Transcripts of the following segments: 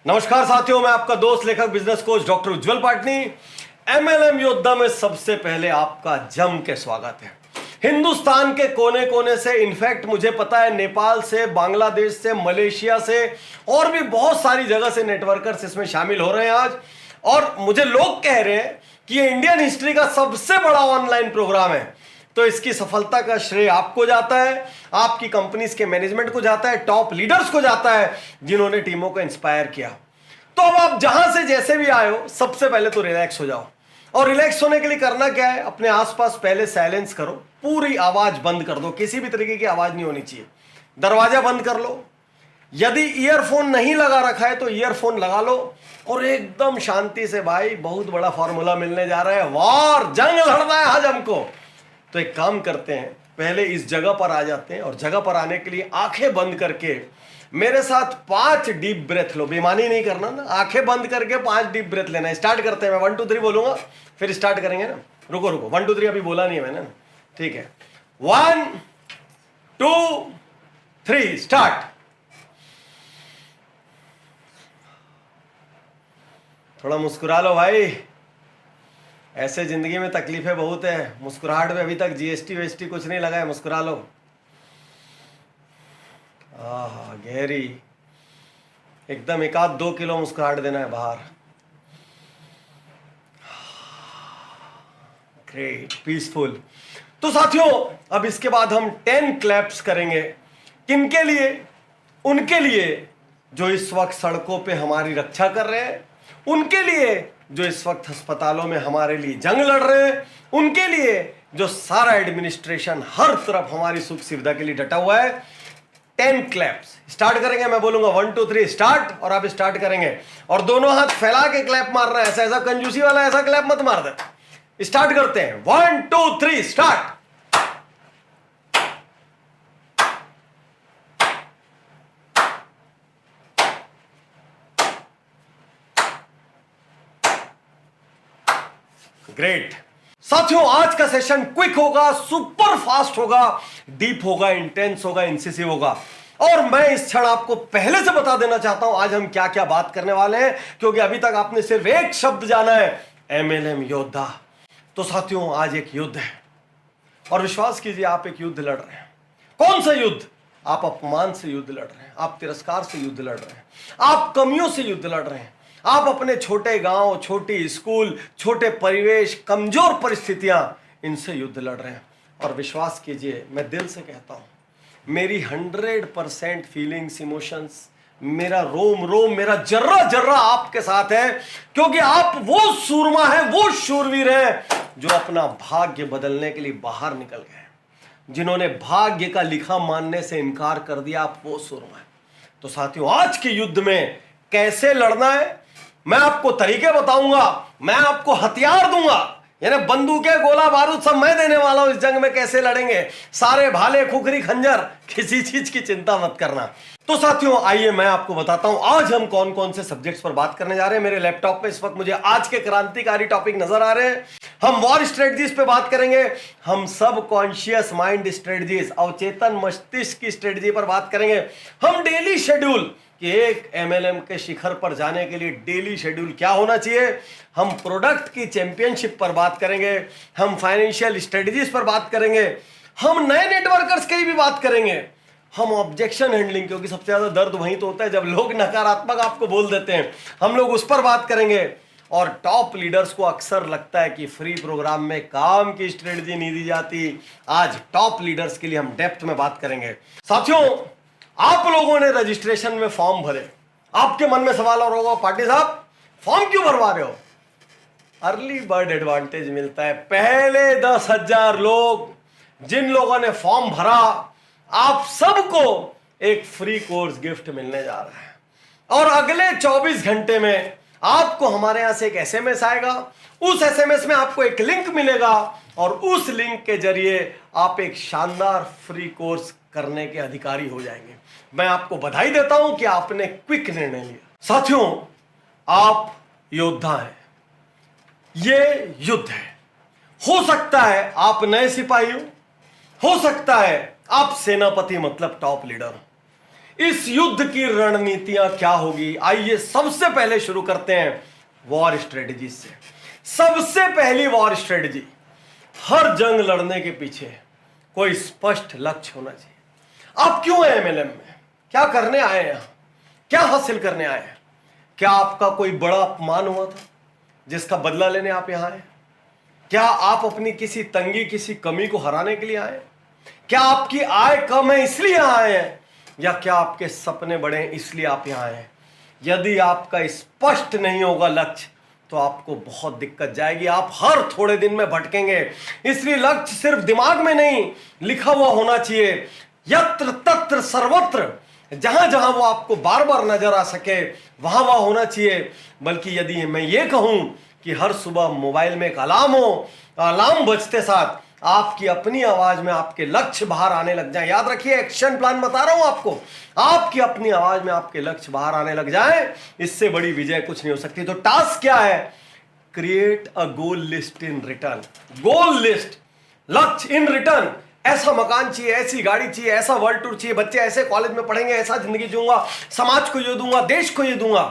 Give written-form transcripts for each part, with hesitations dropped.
नमस्कार साथियों, मैं आपका दोस्त लेखक बिजनेस कोच डॉक्टर उज्जवल पाटनी। एमएलएम योद्धा में सबसे पहले आपका जम के स्वागत है। हिंदुस्तान के कोने कोने से, इनफैक्ट मुझे पता है नेपाल से, बांग्लादेश से, मलेशिया से और भी बहुत सारी जगह से नेटवर्कर्स इसमें शामिल हो रहे हैं आज। और मुझे लोग कह रहे हैं कि ये इंडियन हिस्ट्री का सबसे बड़ा ऑनलाइन प्रोग्राम है। तो इसकी सफलता का श्रेय आपको जाता है, आपकी कंपनीज के मैनेजमेंट को जाता है, टॉप लीडर्स को जाता है जिन्होंने टीमों को इंस्पायर किया। तो अब आप जहां से जैसे भी आए हो, सबसे पहले तो रिलैक्स हो जाओ। और रिलैक्स होने के लिए करना क्या है, अपने आसपास पहले साइलेंस करो, पूरी आवाज बंद कर दो, किसी भी तरीके की आवाज नहीं होनी चाहिए। दरवाजा बंद कर लो, यदि ईयरफोन नहीं लगा रखा है तो ईयरफोन लगा लो और एकदम शांति से, भाई बहुत बड़ा फॉर्मूला मिलने जा रहा है, वार जंग लड़ना है आज हमको। तो एक काम करते हैं, पहले इस जगह पर आ जाते हैं और जगह पर आने के लिए आंखें बंद करके मेरे साथ 5 डीप ब्रेथ लो। बेईमानी नहीं करना ना, आंखें बंद करके 5 डीप ब्रेथ लेना है। स्टार्ट करते हैं, मैं 1 2 3 बोलूंगा फिर स्टार्ट करेंगे ना। रुको 1 2 3 अभी बोला नहीं है मैंने, ठीक है। 1 2 3 स्टार्ट। थोड़ा मुस्कुरा लो भाई, ऐसे जिंदगी में तकलीफें बहुत है। मुस्कुराहट में अभी तक जीएसटी वेएसटी कुछ नहीं लगा है, मुस्कुरा लो। आहा, गहरी एकदम 1-2 किलो मुस्कुराहट देना है बाहर। Great, peaceful. तो साथियों, अब इसके बाद हम 10 क्लैप्स करेंगे। किनके लिए? उनके लिए जो इस वक्त सड़कों पे हमारी रक्षा कर रहे हैं, उनके लिए जो इस वक्त अस्पतालों में हमारे लिए जंग लड़ रहे हैं, उनके लिए जो सारा एडमिनिस्ट्रेशन हर तरफ हमारी सुख सुविधा के लिए डटा हुआ है। 10 क्लैप्स स्टार्ट करेंगे, मैं बोलूंगा 1 2 3 स्टार्ट और आप स्टार्ट करेंगे और दोनों हाथ फैला के क्लैप मारना है। ऐसा कंजूसी वाला ऐसा क्लैप मत मार दे। स्टार्ट करते हैं, 1 2 3 स्टार्ट। ग्रेट साथियों, आज का सेशन क्विक होगा, सुपर फास्ट होगा, डीप होगा, इंटेंस होगा, इंसिसिव होगा। और मैं इस क्षण आपको पहले से बता देना चाहता हूं आज हम क्या क्या बात करने वाले हैं, क्योंकि अभी तक आपने सिर्फ एक शब्द जाना है, एमएलएम योद्धा। तो साथियों, आज एक युद्ध है और विश्वास कीजिए आप एक युद्ध लड़ रहे हैं। कौन सा युद्ध? आप अपमान से युद्ध लड़ रहे हैं, आप तिरस्कार से युद्ध लड़ रहे हैं, आप कमियों से युद्ध लड़ रहे हैं, आप अपने छोटे गांव, छोटी स्कूल, छोटे परिवेश, कमजोर परिस्थितियां, इनसे युद्ध लड़ रहे हैं। और विश्वास कीजिए, मैं दिल से कहता हूं, मेरी 100% फीलिंग्स, इमोशंस, मेरा रोम रोम, मेरा जर्रा जर्रा आपके साथ है, क्योंकि आप वो सूरमा है, वो शूरवीर है जो अपना भाग्य बदलने के लिए बाहर निकल गए, जिन्होंने भाग्य का लिखा मानने से इनकार कर दिया। आप वो सूरमा है। तो साथियों, आज के युद्ध में कैसे लड़ना है, मैं आपको तरीके बताऊंगा, मैं आपको हथियार दूंगा, यानी बंदूकें, गोला बारूद सब मैं देने वाला हूं। इस जंग में कैसे लड़ेंगे, सारे भाले, खुखरी, खंजर, किसी चीज की चिंता मत करना। तो साथियों, आइए मैं आपको बताता हूं आज हम कौन कौन से सब्जेक्ट्स पर बात करने जा रहे हैं। मेरे लैपटॉप पे इस वक्त मुझे आज के क्रांतिकारी टॉपिक नजर आ रहे हैं। हम वॉर स्ट्रेटजीज पे बात करेंगे, हम सब कॉन्शियस माइंड स्ट्रेटजीज, अवचेतन मस्तिष्क की स्ट्रेटजी पर बात करेंगे, हम डेली शेड्यूल कि एक एमएलएम के शिखर पर जाने के लिए डेली शेड्यूल क्या होना चाहिए, हम प्रोडक्ट की चैंपियनशिप पर बात करेंगे, हम फाइनेंशियल स्ट्रेटजीज पर बात करेंगे, हम नए नेटवर्कर्स की भी बात करेंगे, हम ऑब्जेक्शन हैंडलिंग, क्योंकि सबसे ज्यादा दर्द वहीं तो होता है जब लोग नकारात्मक आपको बोल देते हैं, हम लोग उस पर बात करेंगे। और टॉप लीडर्स को अक्सर लगता है कि फ्री प्रोग्राम में काम की स्ट्रेटजी नहीं दी जाती, आज टॉप लीडर्स के लिए हम डेप्थ में बात करेंगे। साथियों, आप लोगों ने रजिस्ट्रेशन में फॉर्म भरे, आपके मन में सवाल और होगा, पाटिल साहब फॉर्म क्यों भरवा रहे हो? अर्ली बर्ड एडवांटेज मिलता है। पहले 10,000 लोग, जिन लोगों ने फॉर्म भरा, आप सबको एक फ्री कोर्स गिफ्ट मिलने जा रहा है। और अगले 24 घंटे में आपको हमारे यहां से एक एसएमएस आएगा, उस एसएमएस में आपको एक लिंक मिलेगा और उस लिंक के जरिए आप एक शानदार फ्री कोर्स करने के अधिकारी हो जाएंगे। मैं आपको बधाई देता हूं कि आपने क्विक निर्णय लिया। साथियों, आप योद्धा हैं, ये युद्ध है। हो सकता है आप नए सिपाही हो सकता है आप सेनापति मतलब टॉप लीडर हो। इस युद्ध की रणनीतियां क्या होगी? आइए सबसे पहले शुरू करते हैं वॉर स्ट्रेटजी से। सबसे पहली वॉर स्ट्रेटजी, हर जंग लड़ने के पीछे कोई स्पष्ट लक्ष्य होना चाहिए। आप क्यों हैं एमएलएम में? क्या करने आए हैं यहां? क्या हासिल करने आए हैं? क्या आपका कोई बड़ा अपमान हुआ था जिसका बदला लेने आप यहां आए? क्या आप अपनी किसी तंगी, किसी कमी को हराने के लिए आए? क्या आपकी आय कम है इसलिए आए हैं, या क्या आपके सपने बड़े हैं इसलिए आप यहां आए हैं? यदि आपका स्पष्ट नहीं होगा लक्ष्य तो आपको बहुत दिक्कत जाएगी, आप हर थोड़े दिन में भटकेंगे। इसलिए लक्ष्य सिर्फ दिमाग में नहीं लिखा हुआ होना चाहिए, यत्र तत्र सर्वत्र, जहां जहां वो आपको बार बार नजर आ सके वहां वहां होना चाहिए। बल्कि यदि मैं ये कहूं कि हर सुबह मोबाइल में एक अलार्म हो, अलार्म बजते साथ आपकी अपनी आवाज में आपके लक्ष्य बाहर आने लग जाए। याद रखिए, एक्शन प्लान बता रहा हूं आपको, आपकी अपनी आवाज में आपके लक्ष्य बाहर आने लग जाए, इससे बड़ी विजय कुछ नहीं हो सकती। तो टास्क क्या है? Create a goal list in return. Goal list, लक्ष्य इन रिटर्न। ऐसा मकान चाहिए, ऐसी गाड़ी चाहिए, ऐसा वर्ल्ड टूर चाहिए, बच्चे ऐसे कॉलेज में पढ़ेंगे, ऐसा जिंदगी जीऊंगा, समाज को ये दूंगा, देश को ये दूंगा।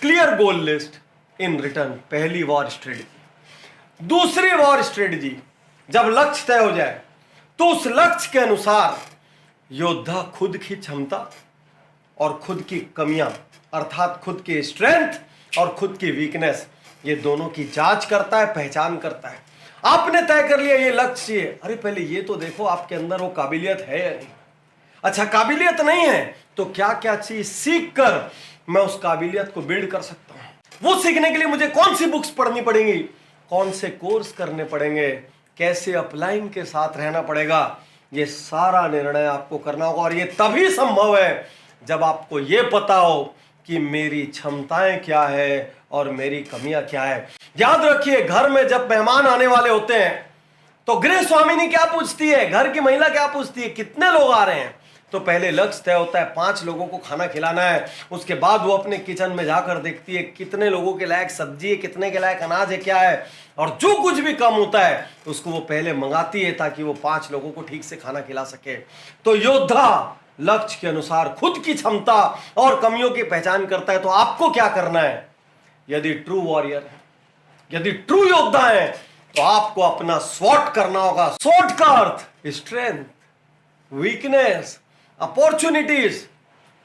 Clear goal list in return, पहली वॉर स्ट्रेटजी। दूसरी वॉर स्ट्रेटजी, जब लक्ष्य तय हो जाए तो उस लक्ष्य के अनुसार योद्धा खुद की क्षमता और खुद की कमियां, अर्थात खुद की स्ट्रेंथ और खुद की वीकनेस, ये दोनों की जांच करता है, पहचान करता है। आपने तय कर लिया ये लक्ष्य है, अरे पहले ये तो देखो आपके अंदर वो काबिलियत है या नहीं। अच्छा, काबिलियत नहीं है तो क्या क्या चीज सीख कर मैं उस काबिलियत को बिल्ड कर सकता हूं। वो सीखने के लिए मुझे कौन सी बुक्स पढ़नी पड़ेंगी, कौन से कोर्स करने पड़ेंगे, कैसे अपलाइन के साथ रहना पड़ेगा, ये सारा निर्णय आपको करना होगा। और ये तभी संभव है जब आपको ये पता हो कि मेरी क्षमताएं क्या है और मेरी कमियां क्या है। याद रखिए, घर में जब मेहमान आने वाले होते हैं तो गृह स्वामिनी क्या पूछती है, घर की महिला क्या पूछती है, कितने लोग आ रहे हैं? तो पहले लक्ष्य तय होता है 5 लोगों को खाना खिलाना है। उसके बाद वो अपने किचन में जाकर देखती है कितने लोगों के लायक सब्जी है, कितने के लायक अनाज है, क्या है, और जो कुछ भी कम होता है उसको वो पहले मंगाती है ताकि वो 5 लोगों को ठीक से खाना खिला सके। तो योद्धा लक्ष्य के अनुसार खुद की क्षमता और कमियों की पहचान करता है। तो आपको क्या करना है? यदि ट्रू वॉरियर है, यदि ट्रू योद्धा है, तो आपको अपना स्वॉट करना होगा। स्वॉट का अर्थ strength, weakness, opportunities,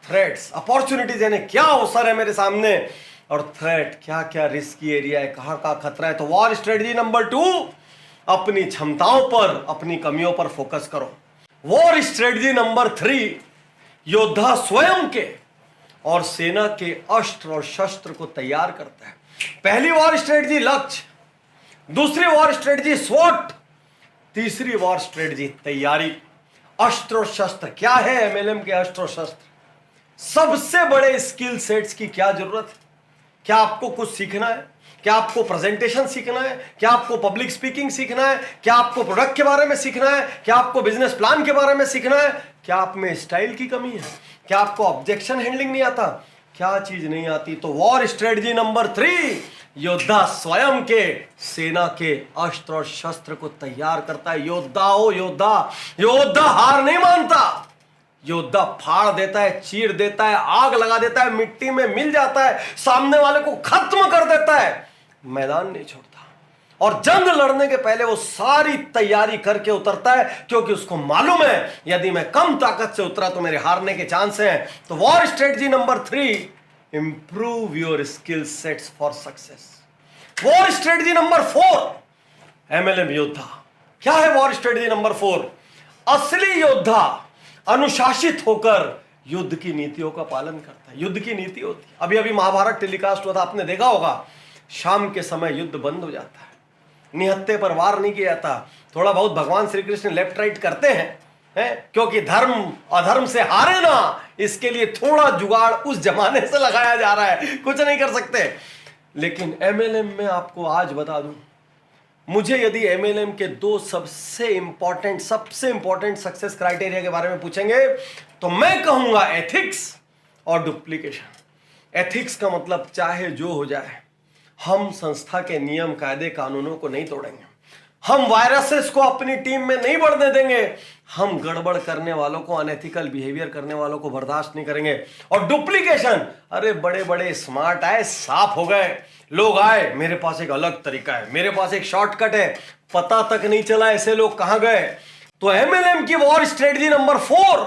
threats. Opportunities यानी क्या अवसर है मेरे सामने, और थ्रेट क्या क्या रिस्की एरिया है, कहां कहां खतरा है। तो वॉर स्ट्रेटजी नंबर 2, अपनी क्षमताओं पर, अपनी कमियों पर फोकस करो। वॉर स्ट्रेटजी नंबर 3, योद्धा स्वयं के और सेना के अस्त्र और शस्त्र को तैयार करता है। पहली वॉर स्ट्रेटजी लक्ष्य, दूसरी वॉर स्ट्रेटजी स्वॉट, तीसरी वॉर स्ट्रेटजी तैयारी। अस्त्र और शस्त्र क्या है? एमएलएम के अस्त्र और शस्त्र, सबसे बड़े स्किल सेट्स की क्या जरूरत है? क्या आपको कुछ सीखना है? क्या आपको प्रेजेंटेशन सीखना है? क्या आपको पब्लिक स्पीकिंग सीखना है? क्या आपको प्रोडक्ट के बारे में सीखना है? क्या आपको बिजनेस प्लान के बारे में सीखना है? क्या आप में स्टाइल की कमी है? क्या आपको ऑब्जेक्शन हैंडलिंग नहीं आता? क्या चीज नहीं आती? तो वॉर स्ट्रेटजी नंबर 3, योद्धा स्वयं के, सेना के अस्त्र और शस्त्र को तैयार करता है। योद्धा हो योद्धा, योद्धा हार नहीं मानता, योद्धा फाड़ देता है, चीर देता है, आग लगा देता है, मिट्टी में मिल जाता है, सामने वाले को खत्म कर देता है, मैदान नहीं छोड़ता। और जंग लड़ने के पहले वो सारी तैयारी करके उतरता है, क्योंकि उसको मालूम है यदि मैं कम ताकत से उतरा तो मेरे हारने के चांस हैं। तो war strategy number 3, improve your skill sets for success. War strategy number 4, MLM योद्धा। क्या है वॉर स्ट्रेटजी नंबर 4? असली योद्धा अनुशासित होकर युद्ध की नीतियों का पालन करता है। युद्ध की नीति होती है, अभी अभी महाभारत टेलीकास्ट हुआ था, आपने देखा होगा, शाम के समय युद्ध बंद हो जाता है, निहत्थे पर वार नहीं किया जाता। थोड़ा बहुत भगवान श्री कृष्ण लेफ्ट राइट करते हैं, क्योंकि धर्म अधर्म से हारे ना, इसके लिए थोड़ा जुगाड़ उस जमाने से लगाया जा रहा है, कुछ नहीं कर सकते। लेकिन एमएलएम में आपको आज बता दूं, मुझे यदि एमएलएम के 2 सबसे इंपॉर्टेंट सक्सेस क्राइटेरिया के बारे में पूछेंगे तो मैं कहूंगा एथिक्स और डुप्लीकेशन। एथिक्स का मतलब चाहे जो हो जाए, हम संस्था के नियम कायदे कानूनों को नहीं तोड़ेंगे। हम वायरसेस को अपनी टीम में नहीं बढ़ने देंगे। हम गड़बड़ करने वालों को, अनएथिकल बिहेवियर करने वालों को बर्दाश्त नहीं करेंगे। और डुप्लीकेशन, अरे बड़े बड़े स्मार्ट आए, साफ हो गए, लोग आए, मेरे पास एक अलग तरीका है, मेरे पास एक शॉर्टकट है, पता तक नहीं चला ऐसे लोग कहां गए। तो एमएलएम की वॉर स्ट्रेटजी नंबर 4,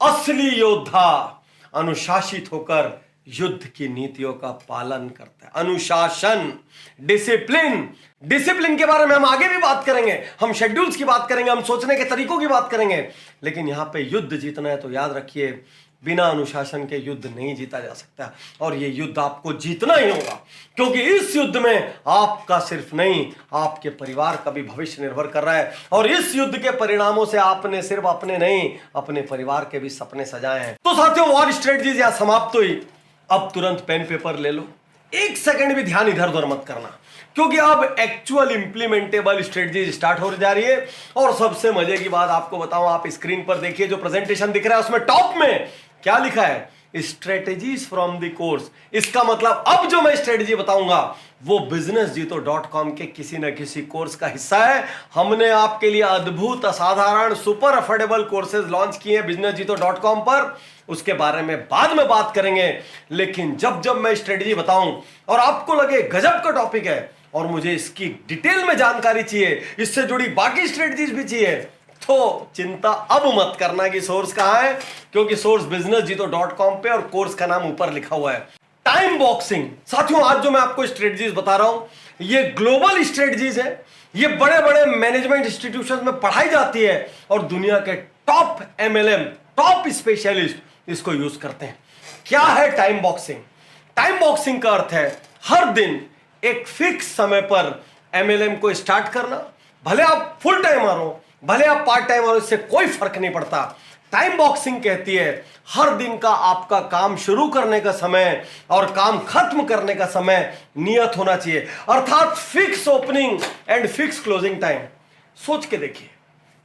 असली योद्धा अनुशासित होकर युद्ध की नीतियों का पालन करता है। अनुशासन, डिसिप्लिन। डिसिप्लिन के बारे में हम आगे भी बात करेंगे, हम शेड्यूल्स की बात करेंगे, हम सोचने के तरीकों की बात करेंगे, लेकिन यहां पे युद्ध जीतना है तो याद रखिए, बिना अनुशासन के युद्ध नहीं जीता जा सकता। और ये युद्ध आपको जीतना ही होगा, क्योंकि इस युद्ध में आपका सिर्फ नहीं, आपके परिवार का भी भविष्य निर्भर कर रहा है। और इस युद्ध के परिणामों से आपने सिर्फ अपने नहीं, अपने परिवार के भी सपने सजाए हैं। तो साथियों, वॉर स्ट्रेटजी यहां समाप्त हुई। अब तुरंत पेन पेपर ले लो, एक सेकंड भी ध्यान इधर उधर मत करना, क्योंकि अब एक्चुअल इंप्लीमेंटेबल स्ट्रेटजी स्टार्ट हो जा रही है। और सबसे मजे की बात आपको बताऊं, आप स्क्रीन पर देखिए, जो प्रेजेंटेशन दिख रहा है उसमें टॉप में क्या लिखा है, स्ट्रेटेजीज फ्रॉम द कोर्स। इसका मतलब अब जो मैं स्ट्रेटेजी बताऊंगा वो businessjito.com के किसी न किसी कोर्स का हिस्सा है। हमने आपके लिए अद्भुत, असाधारण, सुपर अफोर्डेबल कोर्सेज लॉन्च किए हैं businessjito.com पर, उसके बारे में बाद में बात करेंगे। लेकिन जब जब मैं स्ट्रेटेजी बताऊं और आपको लगे गजब का टॉपिक है और मुझे इसकी डिटेल में जानकारी चाहिए, इससे जुड़ी बाकी स्ट्रेटेजीज भी चाहिए, तो चिंता अब मत करना कि सोर्स कहां है, क्योंकि सोर्स businessjito.com पे और कोर्स का नाम ऊपर लिखा हुआ है। Time boxing. साथियों, आज जो मैं आपको स्ट्रेटजीज बता रहा हूं ये ग्लोबल स्ट्रेटजीज है, ये बड़े बड़े मैनेजमेंट इंस्टीट्यूशंस में पढ़ाई जाती है और दुनिया के टॉप एमएलएम, टॉप स्पेशलिस्ट इसको यूज करते हैं। क्या है टाइम बॉक्सिंग? टाइम बॉक्सिंग का अर्थ है हर दिन एक फिक्स समय पर एमएलएम को स्टार्ट करना। भले आप फुल टाइमर हो, भले आप पार्ट टाइमर हो, इससे कोई फर्क नहीं पड़ता। टाइम बॉक्सिंग कहती है हर दिन का आपका काम शुरू करने का समय और काम खत्म करने का समय नियत होना चाहिए, अर्थात fix opening and fix closing time. सोच के देखिए,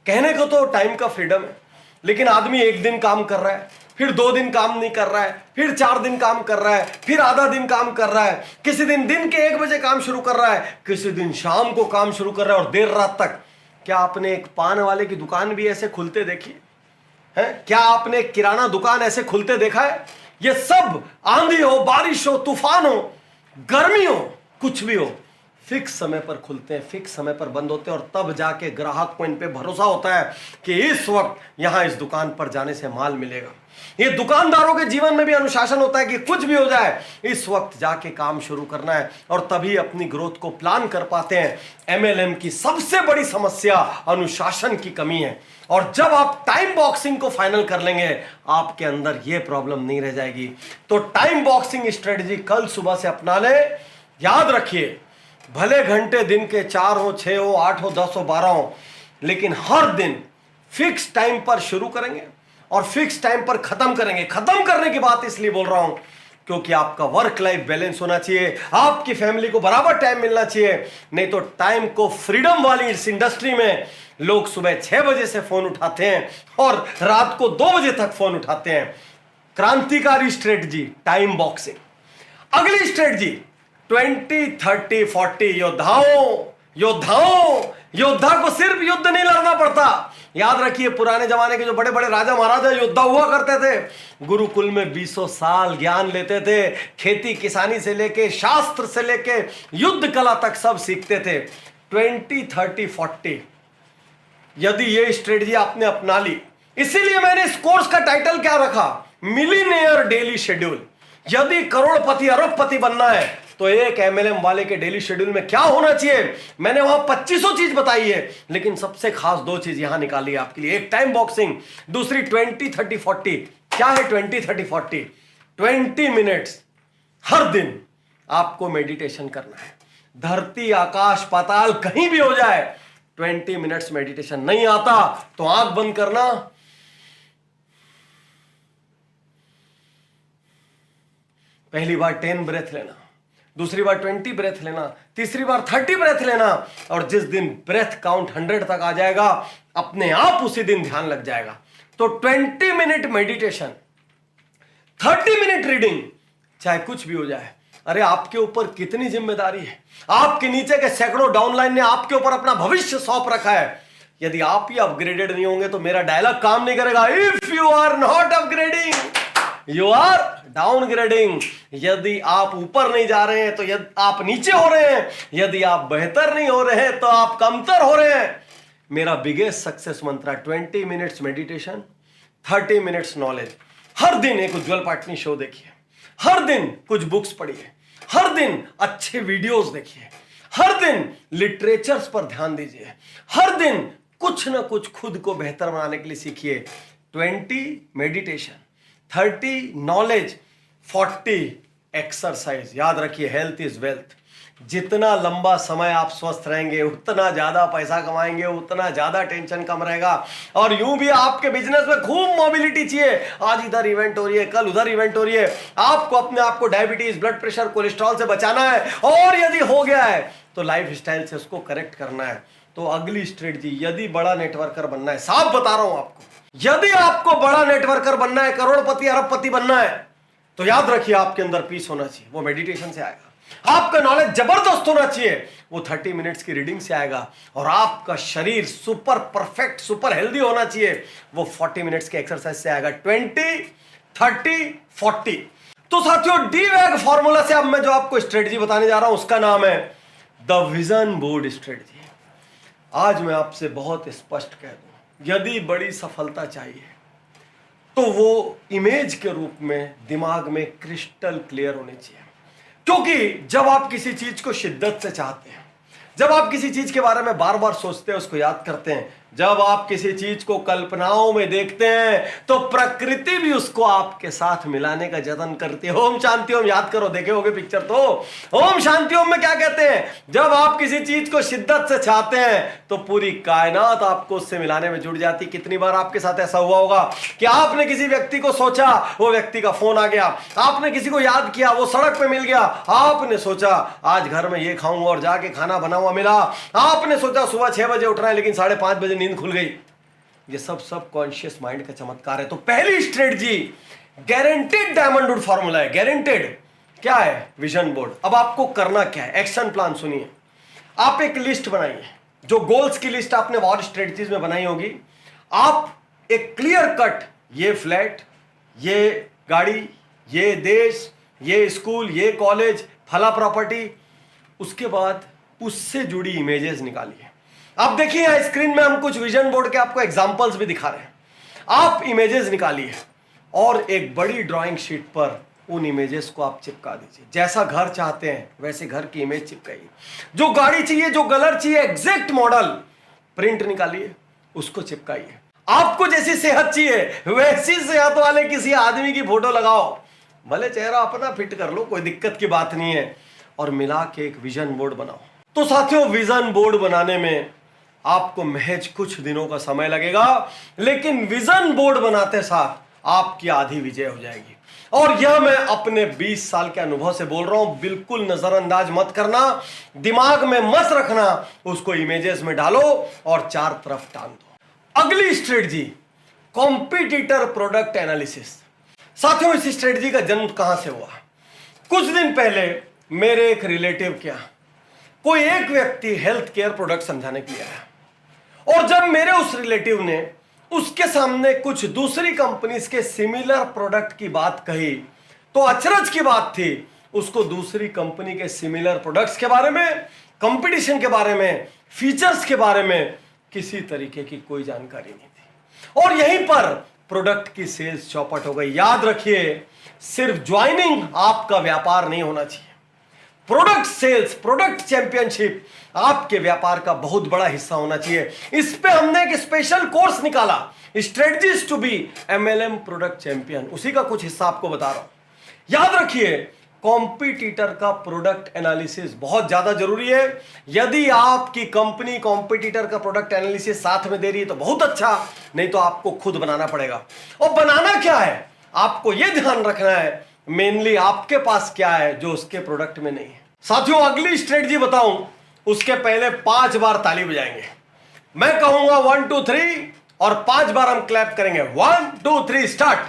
कहने को तो टाइम का फ्रीडम है, लेकिन आदमी एक दिन काम कर रहा है, फिर 2 दिन काम नहीं कर रहा है, फिर 4 दिन काम कर रहा है, फिर आधा दिन काम कर रहा है, किसी दिन दिन के 1 बजे काम शुरू कर रहा है, किसी दिन शाम को काम शुरू कर रहा है और देर रात तक। क्या आपने एक पान वाले की दुकान भी ऐसे खुलते देखी है? क्या आपने एक किराना दुकान ऐसे खुलते देखा है? ये सब आंधी हो, बारिश हो, तूफान हो, गर्मी हो, कुछ भी हो, फिक्स समय पर खुलते हैं, फिक्स समय पर बंद होते हैं। और तब जाके ग्राहक को इन पे भरोसा होता है कि इस वक्त यहां इस दुकान पर जाने से माल मिलेगा। ये दुकानदारों के जीवन में भी अनुशासन होता है कि कुछ भी हो जाए इस वक्त जाके काम शुरू करना है, और तभी अपनी ग्रोथ को प्लान कर पाते हैं। एमएलएम की सबसे बड़ी समस्या अनुशासन की कमी है, और जब आप टाइम बॉक्सिंग को फाइनल कर लेंगे आपके अंदर यह प्रॉब्लम नहीं रह जाएगी। तो टाइम बॉक्सिंग स्ट्रेटजी कल सुबह से अपना ले। याद रखिए, भले घंटे दिन के 4 हो, 6 हो, 8 हो, 10 हो, 12 हो, लेकिन हर दिन फिक्स टाइम पर शुरू करेंगे और फिक्स टाइम पर खत्म करेंगे। खत्म करने की बात इसलिए बोल रहा हूं क्योंकि आपका वर्क लाइफ बैलेंस होना चाहिए, आपकी फैमिली को बराबर टाइम मिलना चाहिए। नहीं तो टाइम को फ्रीडम वाली इस इंडस्ट्री में लोग सुबह 6 बजे से फोन उठाते हैं और रात को 2 बजे तक फोन उठाते हैं। क्रांतिकारी स्ट्रेटजी टाइम बॉक्सिंग। अगली स्ट्रेटजी 20, 30, 40 योद्धाओं। योद्धा को सिर्फ युद्ध नहीं लड़ना पड़ता। याद रखिए, पुराने जमाने के जो बड़े बड़े राजा महाराजा योद्धा हुआ करते थे, गुरुकुल में 20 साल ज्ञान लेते थे, खेती किसानी से लेके, शास्त्र से लेके, युद्ध कला तक सब सीखते थे। 20, 30, 40 यदि ये स्ट्रेटजी आपने अपना ली, इसीलिए मैंने इस कोर्स का टाइटल क्या रखा, मिलीनियर डेली शेड्यूल। यदि करोड़पति अरबपति बनना है तो एक एमएलएम वाले के डेली शेड्यूल में क्या होना चाहिए, मैंने वहां 2500 चीज बताई है, लेकिन सबसे खास 2 चीज यहां निकाली है आपके लिए। एक टाइम बॉक्सिंग, दूसरी 20, 30, 40। क्या है 20, 30, 40? 20 मिनट्स हर दिन आपको मेडिटेशन करना है। धरती आकाश पाताल कहीं भी हो जाए, 20 मिनट्स मेडिटेशन। नहीं आता तो आंख बंद करना, पहली बार 10 ब्रेथ लेना, दूसरी बार 20 ब्रेथ लेना, तीसरी बार 30 ब्रेथ लेना, और जिस दिन ब्रेथ काउंट 100 तक आ जाएगा अपने आप उसी दिन ध्यान लग जाएगा। तो 20 मिनट मेडिटेशन, 30 मिनट रीडिंग, चाहे कुछ भी हो जाए, अरे आपके ऊपर कितनी जिम्मेदारी है। आपके नीचे के सैकड़ों डाउनलाइन ने आपके ऊपर अपना भविष्य सौंप रखा है। यदि आप ही अपग्रेडेड नहीं होंगे तो मेरा डायलॉग काम नहीं करेगा। If you are not upgrading you are downgrading. यदि आप ऊपर नहीं जा रहे हैं तो यदि आप नीचे हो रहे हैं, यदि आप बेहतर नहीं हो रहे हैं तो आप कमतर हो रहे हैं। मेरा बिगेस्ट सक्सेस मंत्र 20 मिनट्स मेडिटेशन, 30 मिनट्स नॉलेज। हर दिन एक उज्जवल पाटनी शो देखिए, हर दिन कुछ बुक्स पढ़िए, हर दिन अच्छे वीडियोस देखिए, हर दिन लिटरेचर्स पर ध्यान दीजिए, हर दिन कुछ ना कुछ खुद को बेहतर बनाने के लिए सीखिए। 20 मेडिटेशन, 30 नॉलेज, 40 एक्सरसाइज। याद रखिए, हेल्थ इज वेल्थ। जितना लंबा समय आप स्वस्थ रहेंगे उतना ज्यादा पैसा कमाएंगे, उतना ज्यादा टेंशन कम रहेगा। और यूं भी आपके बिजनेस में खूब मोबिलिटी चाहिए। आज इधर इवेंट हो रही है, कल उधर इवेंट हो रही है। आपको अपने आप को डायबिटीज, ब्लड प्रेशर, कोलेस्ट्रॉल से बचाना है। और यदि हो गया है तो लाइफ स्टाइल से उसको करेक्ट करना है। तो अगली स्ट्रेटजी, यदि बड़ा नेटवर्कर बनना है, साफ बता रहा हूं आपको, यदि आपको बड़ा नेटवर्कर बनना है, करोड़पति अरबपति बनना है, तो याद रखिए आपके अंदर पीस होना चाहिए। वो मेडिटेशन से आएगा। आपका नॉलेज जबरदस्त होना चाहिए, वो 30 मिनट्स की रीडिंग से आएगा। और आपका शरीर सुपर परफेक्ट, सुपर हेल्दी होना चाहिए, वो 40 मिनट्स के एक्सरसाइज से आएगा। 20, 30, 40। तो साथियों, DWAG फॉर्मूला से अब मैं जो आपको स्ट्रेटजी बताने जा रहा हूं उसका नाम है द विजन बोर्ड स्ट्रेटजी। आज मैं आपसे बहुत स्पष्ट कह दूं, यदि बड़ी सफलता चाहिए तो वो इमेज के रूप में दिमाग में क्रिस्टल क्लियर होनी चाहिए। क्योंकि जब आप किसी चीज को शिद्दत से चाहते हैं, जब आप किसी चीज के बारे में बार बार सोचते हैं, उसको याद करते हैं, जब आप किसी चीज को कल्पनाओं में देखते हैं, तो प्रकृति भी उसको आपके साथ मिलाने का जतन करती है। ओम शांति ओम याद करो, देखे होगे पिक्चर तो। ओम शांति ओम में क्या कहते हैं? जब आप किसी चीज को शिद्दत से चाहते हैं तो पूरी कायनात आपको उससे मिलाने में जुड़ जाती। कितनी बार आपके साथ ऐसा हुआ होगा कि आपने किसी व्यक्ति को सोचा, वो व्यक्ति का फोन आ गया, आपने किसी को याद किया, वो सड़क पे मिल गया, आपने सोचा आज घर में ये खाऊंगा और जाके खाना बना हुआ मिला, आपने सोचा सुबह 6 बजे उठना है लेकिन 5:30 बजे नींद खुल गई। ये सब कॉन्शियस माइंड का चमत्कार है। तो पहली strategy guaranteed diamond would formula है। गारंटेड क्या है? Vision board. अब आपको करना क्या है? एक्शन प्लान सुनिए। आप एक लिस्ट बनाइए, जो गोल्स की लिस्ट आपने और स्ट्रेटजीज में बनाई होगी। आप एक क्लियर कट, ये फ्लैट, ये गाड़ी, ये देश, ये स्कूल, ये कॉलेज, फला प्रॉपर्टी, उसके बाद उससे जुड़ी इमेजेस निकालिए। आप देखिए यहां स्क्रीन में हम कुछ विजन बोर्ड के आपको एग्जांपल्स भी दिखा रहे हैं। आप इमेजेस निकालिए और एक बड़ी ड्राइंग शीट पर उन इमेजेस को आप चिपका दीजिए। जैसा घर चाहते हैं वैसे घर की इमेज चिपकाइए। जो गाड़ी चाहिए, जो कलर चाहिए, एग्जैक्ट मॉडल प्रिंट निकालिए, उसको चिपकाइए। आपको जैसी सेहत चाहिए वैसी सेहत वाले किसी आदमी की फोटो लगाओ, भले चेहरा अपना फिट कर लो, कोई दिक्कत की बात नहीं है, और मिला के एक विजन बोर्ड बनाओ। तो साथियों, विजन बोर्ड बनाने में आपको महज कुछ दिनों का समय लगेगा, लेकिन विजन बोर्ड बनाते साथ आपकी आधी विजय हो जाएगी। और यह मैं अपने 20 साल के अनुभव से बोल रहा हूं। बिल्कुल नजरअंदाज मत करना, दिमाग में मत रखना, उसको इमेजेस में डालो और चार तरफ टांग दो। अगली स्ट्रेटजी, कॉम्पिटिटर प्रोडक्ट एनालिसिस। साथियों, इस स्ट्रेटजी का जन्म कहां से हुआ? कुछ दिन पहले मेरे एक रिलेटिव के यहाँ कोई एक व्यक्ति हेल्थ केयर प्रोडक्ट समझाने के लिए आया, और जब मेरे उस रिलेटिव ने उसके सामने कुछ दूसरी कंपनीज के सिमिलर प्रोडक्ट की बात कही, तो अचरज की बात थी, उसको दूसरी कंपनी के सिमिलर प्रोडक्ट्स के बारे में, कंपटीशन के बारे में, फीचर्स के बारे में किसी तरीके की कोई जानकारी नहीं थी। और यहीं पर प्रोडक्ट की सेल्स चौपट हो गई। याद रखिए, सिर्फ ज्वाइनिंग आपका व्यापार नहीं होना चाहिए। प्रोडक्ट सेल्स, प्रोडक्ट चैंपियनशिप आपके व्यापार का बहुत बड़ा हिस्सा होना चाहिए। इस पे हमने एक स्पेशल कोर्स निकाला, strategies to be MLM product champion. उसी का कुछ हिस्सा आपको बता रहा हूं। याद रखिए, कॉम्पिटिटर का प्रोडक्ट एनालिसिस बहुत ज्यादा जरूरी है। यदि आपकी कंपनी कॉम्पिटिटर का प्रोडक्ट एनालिसिस साथ में दे रही है तो बहुत अच्छा, नहीं तो आपको खुद बनाना पड़ेगा। और बनाना क्या है? आपको यह ध्यान रखना है मेनली आपके पास क्या है जो उसके प्रोडक्ट में नहीं है। साथियों, अगली स्ट्रेटजी बताऊं उसके पहले 5 बार ताली बजाएंगे। मैं कहूंगा 1 2 3 और 5 बार हम क्लैप करेंगे। 1 2 3 स्टार्ट।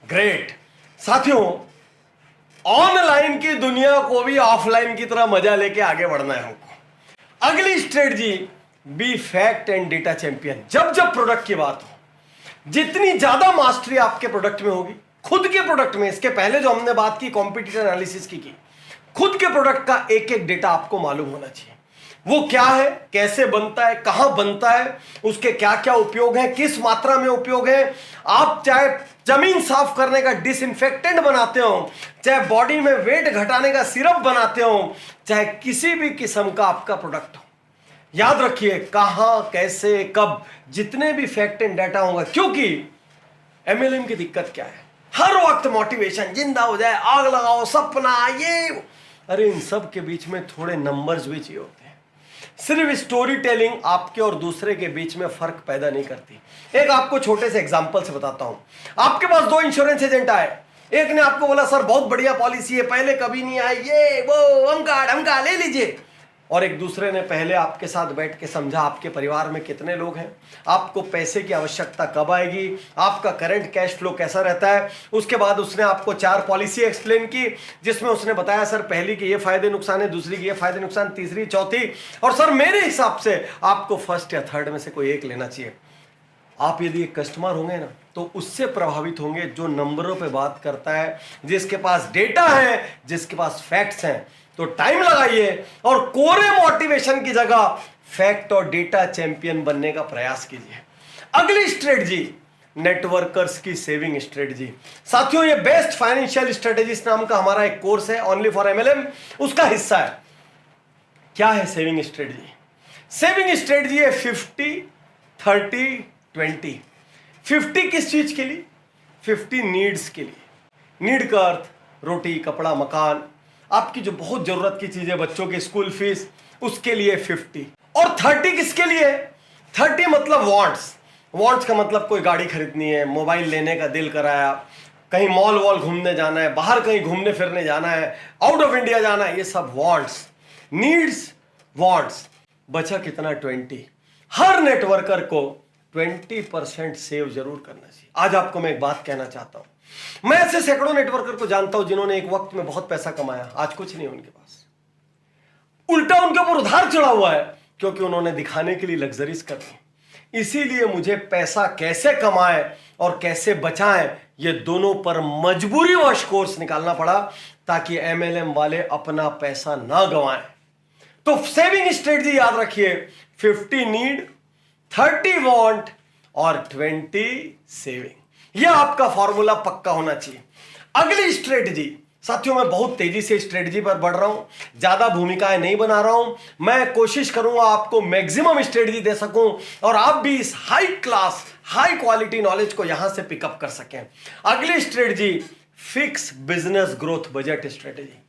ग्रेट साथियों, ऑनलाइन की दुनिया को भी ऑफलाइन की तरह मजा लेके आगे बढ़ना है हमको। अगली strategy, be fact and data champion. जब जब प्रोडक्ट की बात हो, जितनी ज्यादा मास्टरी आपके प्रोडक्ट में होगी, खुद के प्रोडक्ट में, इसके पहले जो हमने बात की कॉम्पिटिटर एनालिसिस की, खुद के प्रोडक्ट का एक एक डेटा आपको मालूम होना चाहिए। वो क्या है, कैसे बनता है, कहां बनता है, उसके क्या क्या उपयोग है, किस मात्रा में उपयोग है। आप चाहे जमीन साफ करने का डिसइंफेक्टेंट बनाते हो, चाहे बॉडी में वेट घटाने का सिरप बनाते हो, चाहे किसी भी किस्म का आपका प्रोडक्ट हो, याद रखिए कहां, कैसे, कब, जितने भी फैक्ट एंड डाटा होगा। क्योंकि एमएलएम की दिक्कत क्या है, हर वक्त मोटिवेशन, जिंदा हो जाए, आग लगाओ, सपना, ये, अरे इन सब के बीच में थोड़े नंबर्स भी चाहिए होते हैं। सिर्फ स्टोरी टेलिंग आपके और दूसरे के बीच में फर्क पैदा नहीं करती। एक आपको छोटे से एग्जांपल से बताता हूं। आपके पास दो इंश्योरेंस एजेंट आए, एक ने आपको बोला सर बहुत बढ़िया पॉलिसी है, पहले कभी नहीं आई, ये वो हमका ले लीजिए। और एक दूसरे ने पहले आपके साथ बैठ के समझा आपके परिवार में कितने लोग हैं, आपको पैसे की आवश्यकता कब आएगी, आपका करंट कैश फ्लो कैसा रहता है। उसके बाद उसने आपको 4 पॉलिसी एक्सप्लेन की, जिसमें उसने बताया सर पहली के ये फायदे नुकसान है, दूसरी के ये फायदे नुकसान, तीसरी, चौथी, और सर मेरे हिसाब से आपको फर्स्ट या थर्ड में से कोई एक लेना चाहिए। आप यदि एक कस्टमर होंगे ना, तो उससे प्रभावित होंगे जो नंबरों पे बात करता है, जिसके पास डेटा है, जिसके पास फैक्ट्स हैं। तो टाइम लगाइए और कोरे मोटिवेशन की जगह फैक्ट और डेटा चैंपियन बनने का प्रयास कीजिए। अगली स्ट्रेटजी, नेटवर्कर्स की सेविंग स्ट्रेटजी। साथियों, ये बेस्ट फाइनेंशियल स्ट्रेटजीज नाम का हमारा एक कोर्स है, ओनली फॉर एमएलएम, उसका हिस्सा है। क्या है सेविंग स्ट्रेटजी? सेविंग स्ट्रेटजी है 50-30-20। 50 किस चीज के लिए? 50 नीड्स के लिए। नीड का अर्थ रोटी, कपड़ा, मकान, आपकी जो बहुत जरूरत की चीजें, बच्चों की स्कूल फीस, उसके लिए 50। और 30 किसके लिए? 30 मतलब वांट्स। वांट्स का मतलब कोई गाड़ी खरीदनी है, मोबाइल लेने का दिल कराया, कहीं मॉल वॉल घूमने जाना है, बाहर कहीं घूमने फिरने जाना है, आउट ऑफ इंडिया जाना है, ये सब वांट्स। Needs, wants. बचा कितना? 20। हर नेटवर्कर को 20% सेव जरूर करना चाहिए। आज आपको मैं एक बात कहना चाहता हूं, मैं ऐसे सैकड़ों नेटवर्कर को जानता हूं जिन्होंने एक वक्त में बहुत पैसा कमाया, आज कुछ नहीं उनके पास, उल्टा उनके ऊपर उधार चढ़ा हुआ है, क्योंकि उन्होंने दिखाने के लिए लग्जरीज कर दी। इसीलिए मुझे पैसा कैसे कमाए और कैसे बचाएं, ये दोनों पर मजबूरीवश कोर्स निकालना पड़ा, ताकि एमएलएम वाले अपना पैसा ना गंवाएं। तो सेविंग स्ट्रेटजी याद रखिए, 50 नीड, 30 वांट और 20 सेविंग। यह आपका फॉर्मूला पक्का होना चाहिए। अगली स्ट्रेटजी, साथियों मैं बहुत तेजी से स्ट्रेटजी पर बढ़ रहा हूं, ज्यादा भूमिकाएं नहीं बना रहा हूं, मैं कोशिश करूंगा आपको मैक्सिमम स्ट्रेटजी दे सकूं और आप भी इस high class, high quality knowledge को यहां से पिकअप कर सकें। अगली strategy, fix business growth budget strategy.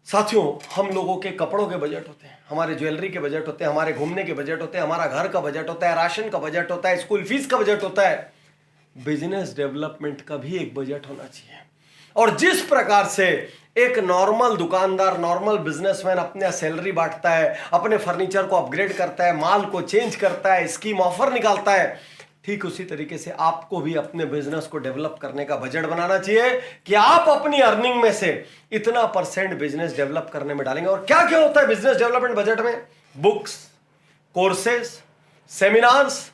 साथियों, हम लोगों के कपड़ों के बजट होते हैं, हमारे ज्वेलरी के बजट होते हैं, हमारे घूमने के बजट होते हैं, हमारा घर का बजट होता है, राशन का बजट होता है, स्कूल फीस का बजट होता है। बिजनेस डेवलपमेंट का भी एक बजट होना चाहिए। और जिस प्रकार से एक नॉर्मल दुकानदार, नॉर्मल बिजनेसमैन अपने सैलरी बांटता है, अपने फर्नीचर को अपग्रेड करता है, माल को चेंज करता है, स्कीम ऑफर निकालता है, ठीक उसी तरीके से आपको भी अपने बिजनेस को डेवलप करने का बजट बनाना चाहिए कि आप अपनी अर्निंग में से इतना % बिजनेस डेवलप करने में डालेंगे। और क्या क्या होता है बिजनेस डेवलपमेंट बजट में? बुक्स, कोर्सेस, सेमिनार्स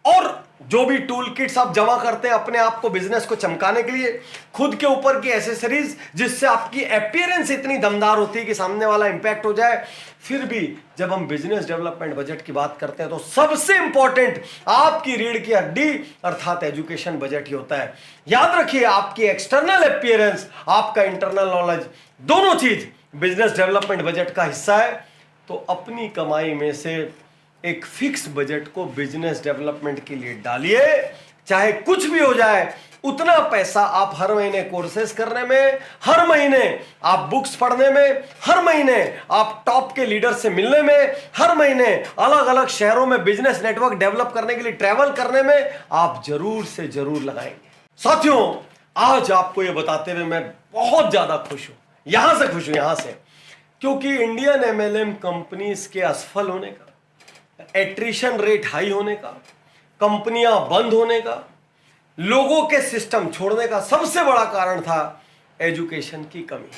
और जो भी टूल किट्स आप जमा करते हैं अपने आप को बिजनेस को चमकाने के लिए, खुद के ऊपर की एसेसरीज जिससे आपकी अपीयरेंस इतनी दमदार होती है कि सामने वाला इंपैक्ट हो जाए। फिर भी जब हम बिजनेस डेवलपमेंट बजट की बात करते हैं तो सबसे इंपॉर्टेंट आपकी रीढ़ की हड्डी अर्थात एजुकेशन बजट ही होता है। याद रखिए, आपकी एक्सटर्नल अपीयरेंस, आपका इंटरनल नॉलेज, दोनों चीज बिजनेस डेवलपमेंट बजट का हिस्सा है। तो अपनी कमाई में से एक फिक्स बजट को बिजनेस डेवलपमेंट के लिए डालिए, चाहे कुछ भी हो जाए। उतना पैसा आप हर महीने कोर्सेस करने में, हर महीने आप बुक्स पढ़ने में, हर महीने आप टॉप के लीडर से मिलने में, हर महीने अलग अलग शहरों में बिजनेस नेटवर्क डेवलप करने के लिए ट्रैवल करने में आप जरूर से जरूर लगाएंगे। साथियों, आज आपको यह बताते हुए मैं बहुत ज्यादा खुश हूं, यहां से खुश हूं, यहां से, क्योंकि इंडियन एमएलएम कंपनीज के असफल होने का, एट्रिशन रेट हाई होने का, कंपनियां बंद होने का, लोगों के सिस्टम छोड़ने का सबसे बड़ा कारण था एजुकेशन की कमी।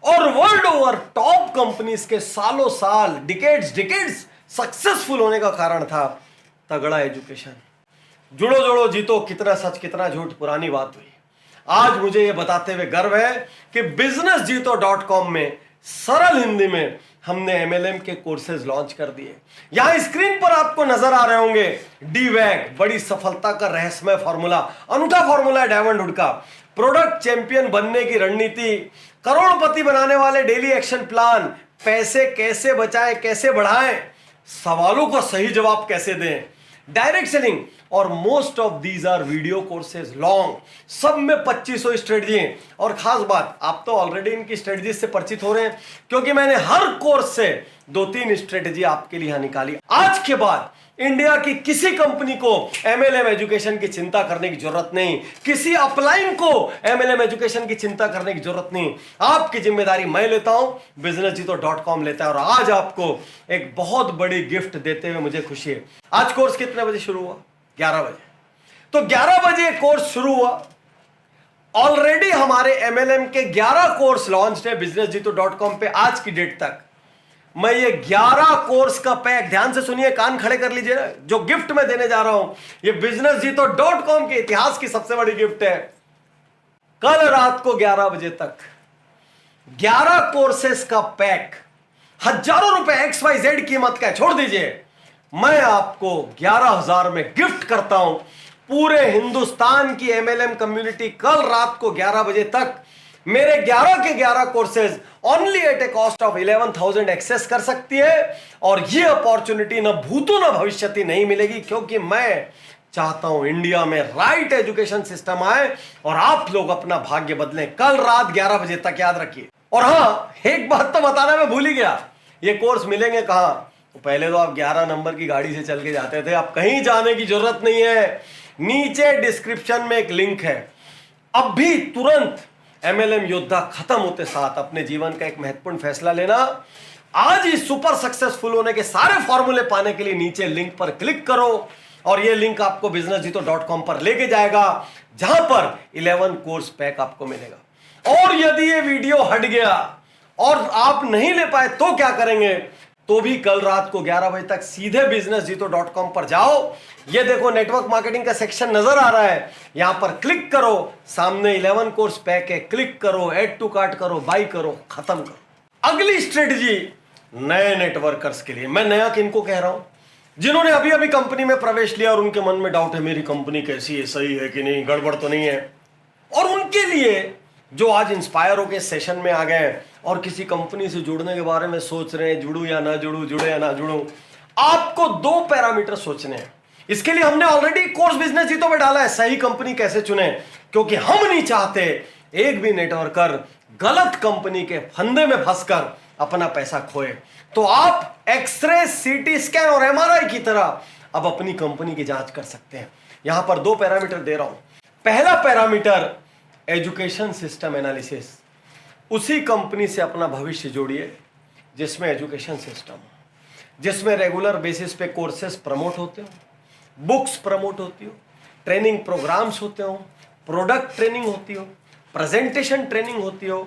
और वर्ल्ड ओवर टॉप कंपनीज के सालों साल डिकेड्स सक्सेसफुल होने का कारण था तगड़ा एजुकेशन। जुड़ो जुड़ो जीतो, कितना सच कितना झूठ पुरानी बात हुई। आज मुझे यह बताते हुए गर्व है कि businessjito.com में सरल हिंदी में हमने एमएलएम के कोर्सेज लॉन्च कर दिए। यहां स्क्रीन पर आपको नजर आ रहे होंगे डीवैग, बड़ी सफलता का रहस्यमय फॉर्मूला, अनूठा फॉर्मूला है डायमंड वुड का। प्रोडक्ट चैंपियन बनने की रणनीति, करोड़पति बनाने वाले डेली एक्शन प्लान, पैसे कैसे बचाएं कैसे बढ़ाएं, सवालों का सही जवाब कैसे दें, डायरेक्ट सेलिंग, और most of these are video courses long. सब में 2500 स्ट्रेटजी। और खास बात, आप तो ऑलरेडी इनकी स्ट्रेटजी से परिचित हो रहे हैं क्योंकि मैंने हर कोर्स से 2-3 स्ट्रेटजी आपके लिए निकाली। आज के बाद इंडिया की किसी कंपनी को एमएलएम एजुकेशन की चिंता करने की जरूरत नहीं, किसी अपलाइन को एमएलएम एजुकेशन की चिंता करने की जरूरत नहीं। आपकी जिम्मेदारी मैं लेता हूं, businessjito.com लेता है। और आज आपको एक बहुत बड़ी गिफ्ट देते हुए मुझे खुशी है। आज कोर्स कितने बजे शुरू हुआ? 11 बजे। तो 11 बजे कोर्स शुरू हुआ। ऑलरेडी हमारे एमएलएम के 11 कोर्स लॉन्च है businessjito.com पे आज की डेट तक। मैं ये 11 कोर्स का पैक, ध्यान से सुनिए, कान खड़े कर लीजिए, जो गिफ्ट मैं देने जा रहा हूं ये businessjito.com के इतिहास की सबसे बड़ी गिफ्ट है। कल रात को 11 बजे तक 11 कोर्सेस का पैक, हजारों रुपए XYZ कीमत का, छोड़ दीजिए, मैं आपको 11,000 में गिफ्ट करता हूं। पूरे हिंदुस्तान की एमएलएम कम्युनिटी कल रात को 11 बजे तक मेरे 11 के 11 courses only at a cost of 11,000 access कर सकती है। और ये अपॉर्चुनिटी न भूतो न भविष्यति नहीं मिलेगी, क्योंकि मैं चाहता हूं इंडिया में राइट एजुकेशन सिस्टम आए और आप लोग अपना भाग्य बदलें। कल रात 11 बजे तक, याद रखिए। और हां, एक बात तो बताना मैं भूल ही गया, ये कोर्स मिलेंगे कहां? तो पहले तो आप 11 नंबर की गाड़ी से चल के जाते थे, अब कहीं जाने की जरूरत नहीं है। नीचे डिस्क्रिप्शन में एक लिंक है। अब भी तुरंत एमएलएम योद्धा खत्म होते साथ अपने जीवन का एक महत्वपूर्ण फैसला लेना। आज ही सुपर सक्सेसफुल होने के सारे फॉर्मूले पाने के लिए नीचे लिंक पर क्लिक करो और यह लिंक आपको businessjito.com पर लेके जाएगा, जहां पर 11 कोर्स पैक आपको मिलेगा। और यदि ये वीडियो हट गया और आप नहीं ले पाए तो क्या करेंगे? तो भी कल रात को 11 बजे तक सीधे businessjito.com पर जाओ। ये देखो, नेटवर्क मार्केटिंग का सेक्शन नजर आ रहा है, यहां पर क्लिक करो, सामने 11 कोर्स पैक है, क्लिक करो, ऐड टू कार्ट करो, बाई करो, खत्म करो। अगली स्ट्रेटजी नए नेटवर्कर्स के लिए। मैं नया किनको कह रहा हूं? जिन्होंने अभी अभी कंपनी में प्रवेश लिया और उनके मन में डाउट है, मेरी कंपनी कैसी है, सही है कि नहीं, गड़बड़ तो नहीं है। और उनके लिए जो आज इंस्पायर होकर सेशन में आ गए और किसी कंपनी से जुड़ने के बारे में सोच रहे हैं, जुड़ूं या ना जुड़ूं, जुड़े या ना जुड़ूं, आपको 2 पैरामीटर सोचने हैं। इसके लिए हमने ऑलरेडी कोर्स businessjito में डाला है, सही कंपनी कैसे चुने, क्योंकि हम नहीं चाहते एक भी नेटवर्कर गलत कंपनी के फंदे में फंसकर अपना पैसा खोए। तो आप एक्सरे, सीटी स्कैन और एमआरआई की तरह अब अपनी कंपनी की जांच कर सकते हैं। यहां पर 2 पैरामीटर दे रहा हूं। पहला पैरामीटर एजुकेशन सिस्टम एनालिसिस। उसी कंपनी से अपना भविष्य जोड़िए जिसमें एजुकेशन सिस्टम हो, जिसमें रेगुलर बेसिस पे कोर्सेस प्रमोट होते हो, बुक्स प्रमोट होती हो, ट्रेनिंग प्रोग्राम्स होते हो, प्रोडक्ट ट्रेनिंग होती हो, प्रेजेंटेशन ट्रेनिंग होती हो,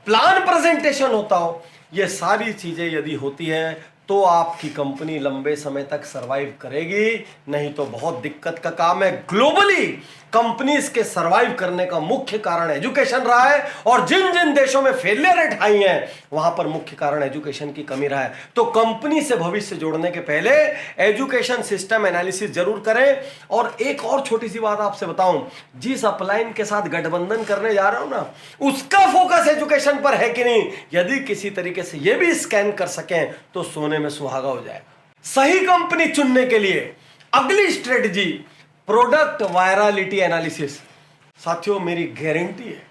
प्लान प्रेजेंटेशन होता हो। ये सारी चीजें यदि होती हैं तो आपकी कंपनी लंबे समय तक सरवाइव करेगी, नहीं तो बहुत दिक्कत का काम है। ग्लोबली कंपनीज के सरवाइव करने का मुख्य कारण एजुकेशन रहा है, और जिन जिन देशों में फेलियर रेट हाई है वहां पर मुख्य कारण एजुकेशन की कमी रहा है। तो कंपनी से भविष्य जोड़ने के पहले एजुकेशन सिस्टम एनालिसिस जरूर करें। और एक और छोटी सी बात आपसे बताऊं, जिस अपलाइन के साथ गठबंधन करने जा रहा हूं ना, उसका फोकस एजुकेशन पर है कि नहीं, यदि किसी तरीके से यह भी स्कैन कर सकें तो सोने में सुहागा हो जाएगा। सही कंपनी चुनने के लिए अगली स्ट्रेटजी प्रोडक्ट वायरलिटी एनालिसिस। साथियों, मेरी गारंटी है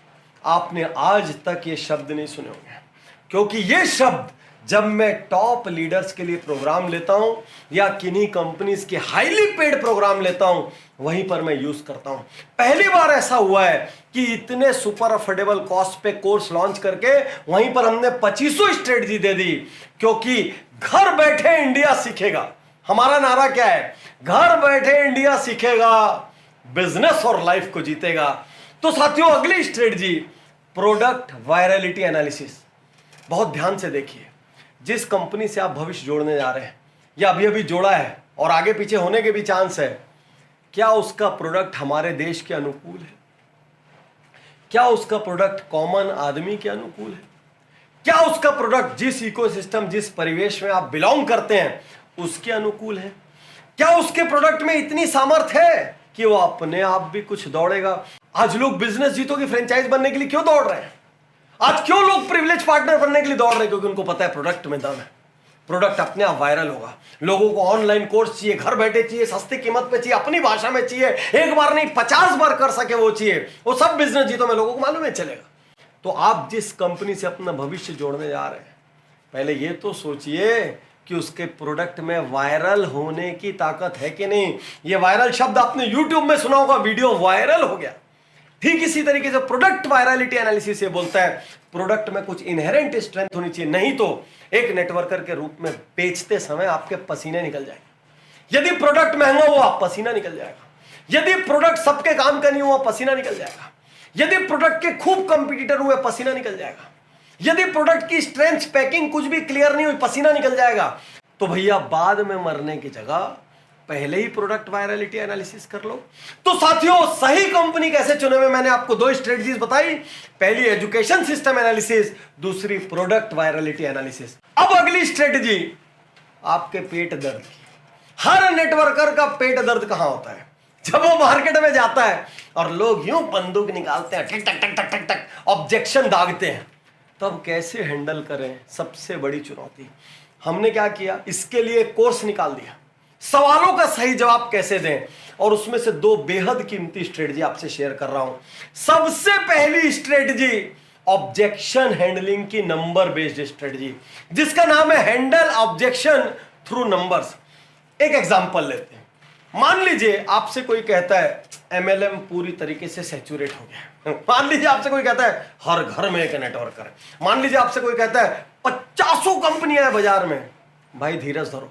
आपने आज तक ये शब्द नहीं सुने होंगे, क्योंकि ये शब्द जब मैं टॉप लीडर्स के लिए प्रोग्राम लेता हूं या किन्हीं कंपनीज के हाईली पेड प्रोग्राम लेता हूं, वहीं पर मैं यूज करता हूं। पहली बार ऐसा हुआ है कि इतने सुपर अफोर्डेबल कॉस्ट पे कोर्स लॉन्च करके वहीं पर हमने 2500 स्ट्रेटजी दे दी, क्योंकि घर बैठे इंडिया सीखेगा। हमारा नारा क्या है? घर बैठे इंडिया सीखेगा, बिजनेस और लाइफ को जीतेगा। तो साथियों, अगली स्ट्रेटजी प्रोडक्ट वायरलिटी एनालिसिस। बहुत ध्यान से देखिए, जिस कंपनी से आप भविष्य जोड़ने जा रहे हैं या अभी अभी जोड़ा है और आगे पीछे होने के भी चांस है, क्या उसका प्रोडक्ट हमारे देश के अनुकूल है? क्या उसका प्रोडक्ट कॉमन आदमी के अनुकूल है? क्या उसका प्रोडक्ट जिस इकोसिस्टम, जिस परिवेश में आप बिलोंग करते हैं उसके अनुकूल है? क्या उसके प्रोडक्ट में इतनी सामर्थ्य है कि वो अपने आप भी कुछ दौड़ेगा? आज लोग बिजनेस जीतो की फ्रेंचाइज बनने के लिए क्यों दौड़ रहे हैं? आज क्यों लोग प्रिविलेज पार्टनर बनने के लिए दौड़ रहे हैं? क्योंकि उनको पता है प्रोडक्ट में दम है, प्रोडक्ट अपने आप वायरल होगा। लोगों को ऑनलाइन कोर्स चाहिए, घर बैठे चाहिए, सस्ती कीमत पे चाहिए, अपनी भाषा में चाहिए, एक बार नहीं 50 बार कर सके वो चाहिए। वो सब बिजनेस जीतो में लोगों को मालूम है चलेगा। तो आप जिस कंपनी से अपना भविष्य जोड़ने जा रहे हैं, पहले ये तो सोचिए कि उसके प्रोडक्ट में वायरल होने की ताकत है कि नहीं। ये वायरल शब्द आपने यूट्यूब में सुना होगा, वीडियो वायरल हो गया। ठीक इसी तरीके से प्रोडक्ट वायरलिटी एनालिसिस ये बोलता है प्रोडक्ट में कुछ इनहेरेंट स्ट्रेंथ होनी चाहिए, नहीं तो एक नेटवर्कर के रूप में बेचते समय आपके पसीने निकल जाएंगे। यदि प्रोडक्ट महंगा हुआ पसीना निकल जाएगा, यदि प्रोडक्ट सबके काम का नहीं हुआ पसीना निकल जाएगा, यदि प्रोडक्ट के खूब कंपटीटर हुए पसीना निकल जाएगा, यदि प्रोडक्ट की स्ट्रेंथ पैकिंग कुछ भी क्लियर नहीं हुई पसीना निकल जाएगा। तो भैया बाद में मरने की जगह पहले ही प्रोडक्ट वायरलिटी एनालिसिस कर लो। तो साथियों, सही कंपनी कैसे चुने में मैंने आपको दो स्ट्रेटजीज बताई। पहली एजुकेशन सिस्टम एनालिसिस, दूसरी प्रोडक्ट वायरलिटी एनालिसिस। अब अगली स्ट्रेटजी आपके पेट दर्द की। हर नेटवर्कर का पेट दर्द कहां होता है? जब वो मार्केट में जाता है और लोग यूं बंदूक निकालते हैं, टक टक टक टक टक टक ऑब्जेक्शन दागते हैं, तब कैसे हैंडल करें? सबसे बड़ी चुनौती। हमने क्या किया, इसके लिए कोर्स निकाल दिया, सवालों का सही जवाब कैसे दें, और उसमें से दो बेहद कीमती स्ट्रेटजी आपसे शेयर कर रहा हूं। सबसे पहली स्ट्रेटजी ऑब्जेक्शन हैंडलिंग की नंबर बेस्ड स्ट्रेटजी, जिसका नाम है हैंडल ऑब्जेक्शन थ्रू नंबर्स। एक एग्जांपल लेते हैं। मान लीजिए आपसे कोई कहता है एमएलएम पूरी तरीके से सैचुरेट हो गया। मान लीजिए आपसे कोई कहता है हर घर में एक नेटवर्कर है। मान लीजिए आपसे कोई कहता है 50 कंपनियां हैं बाजार में। भाई धीरज धरो,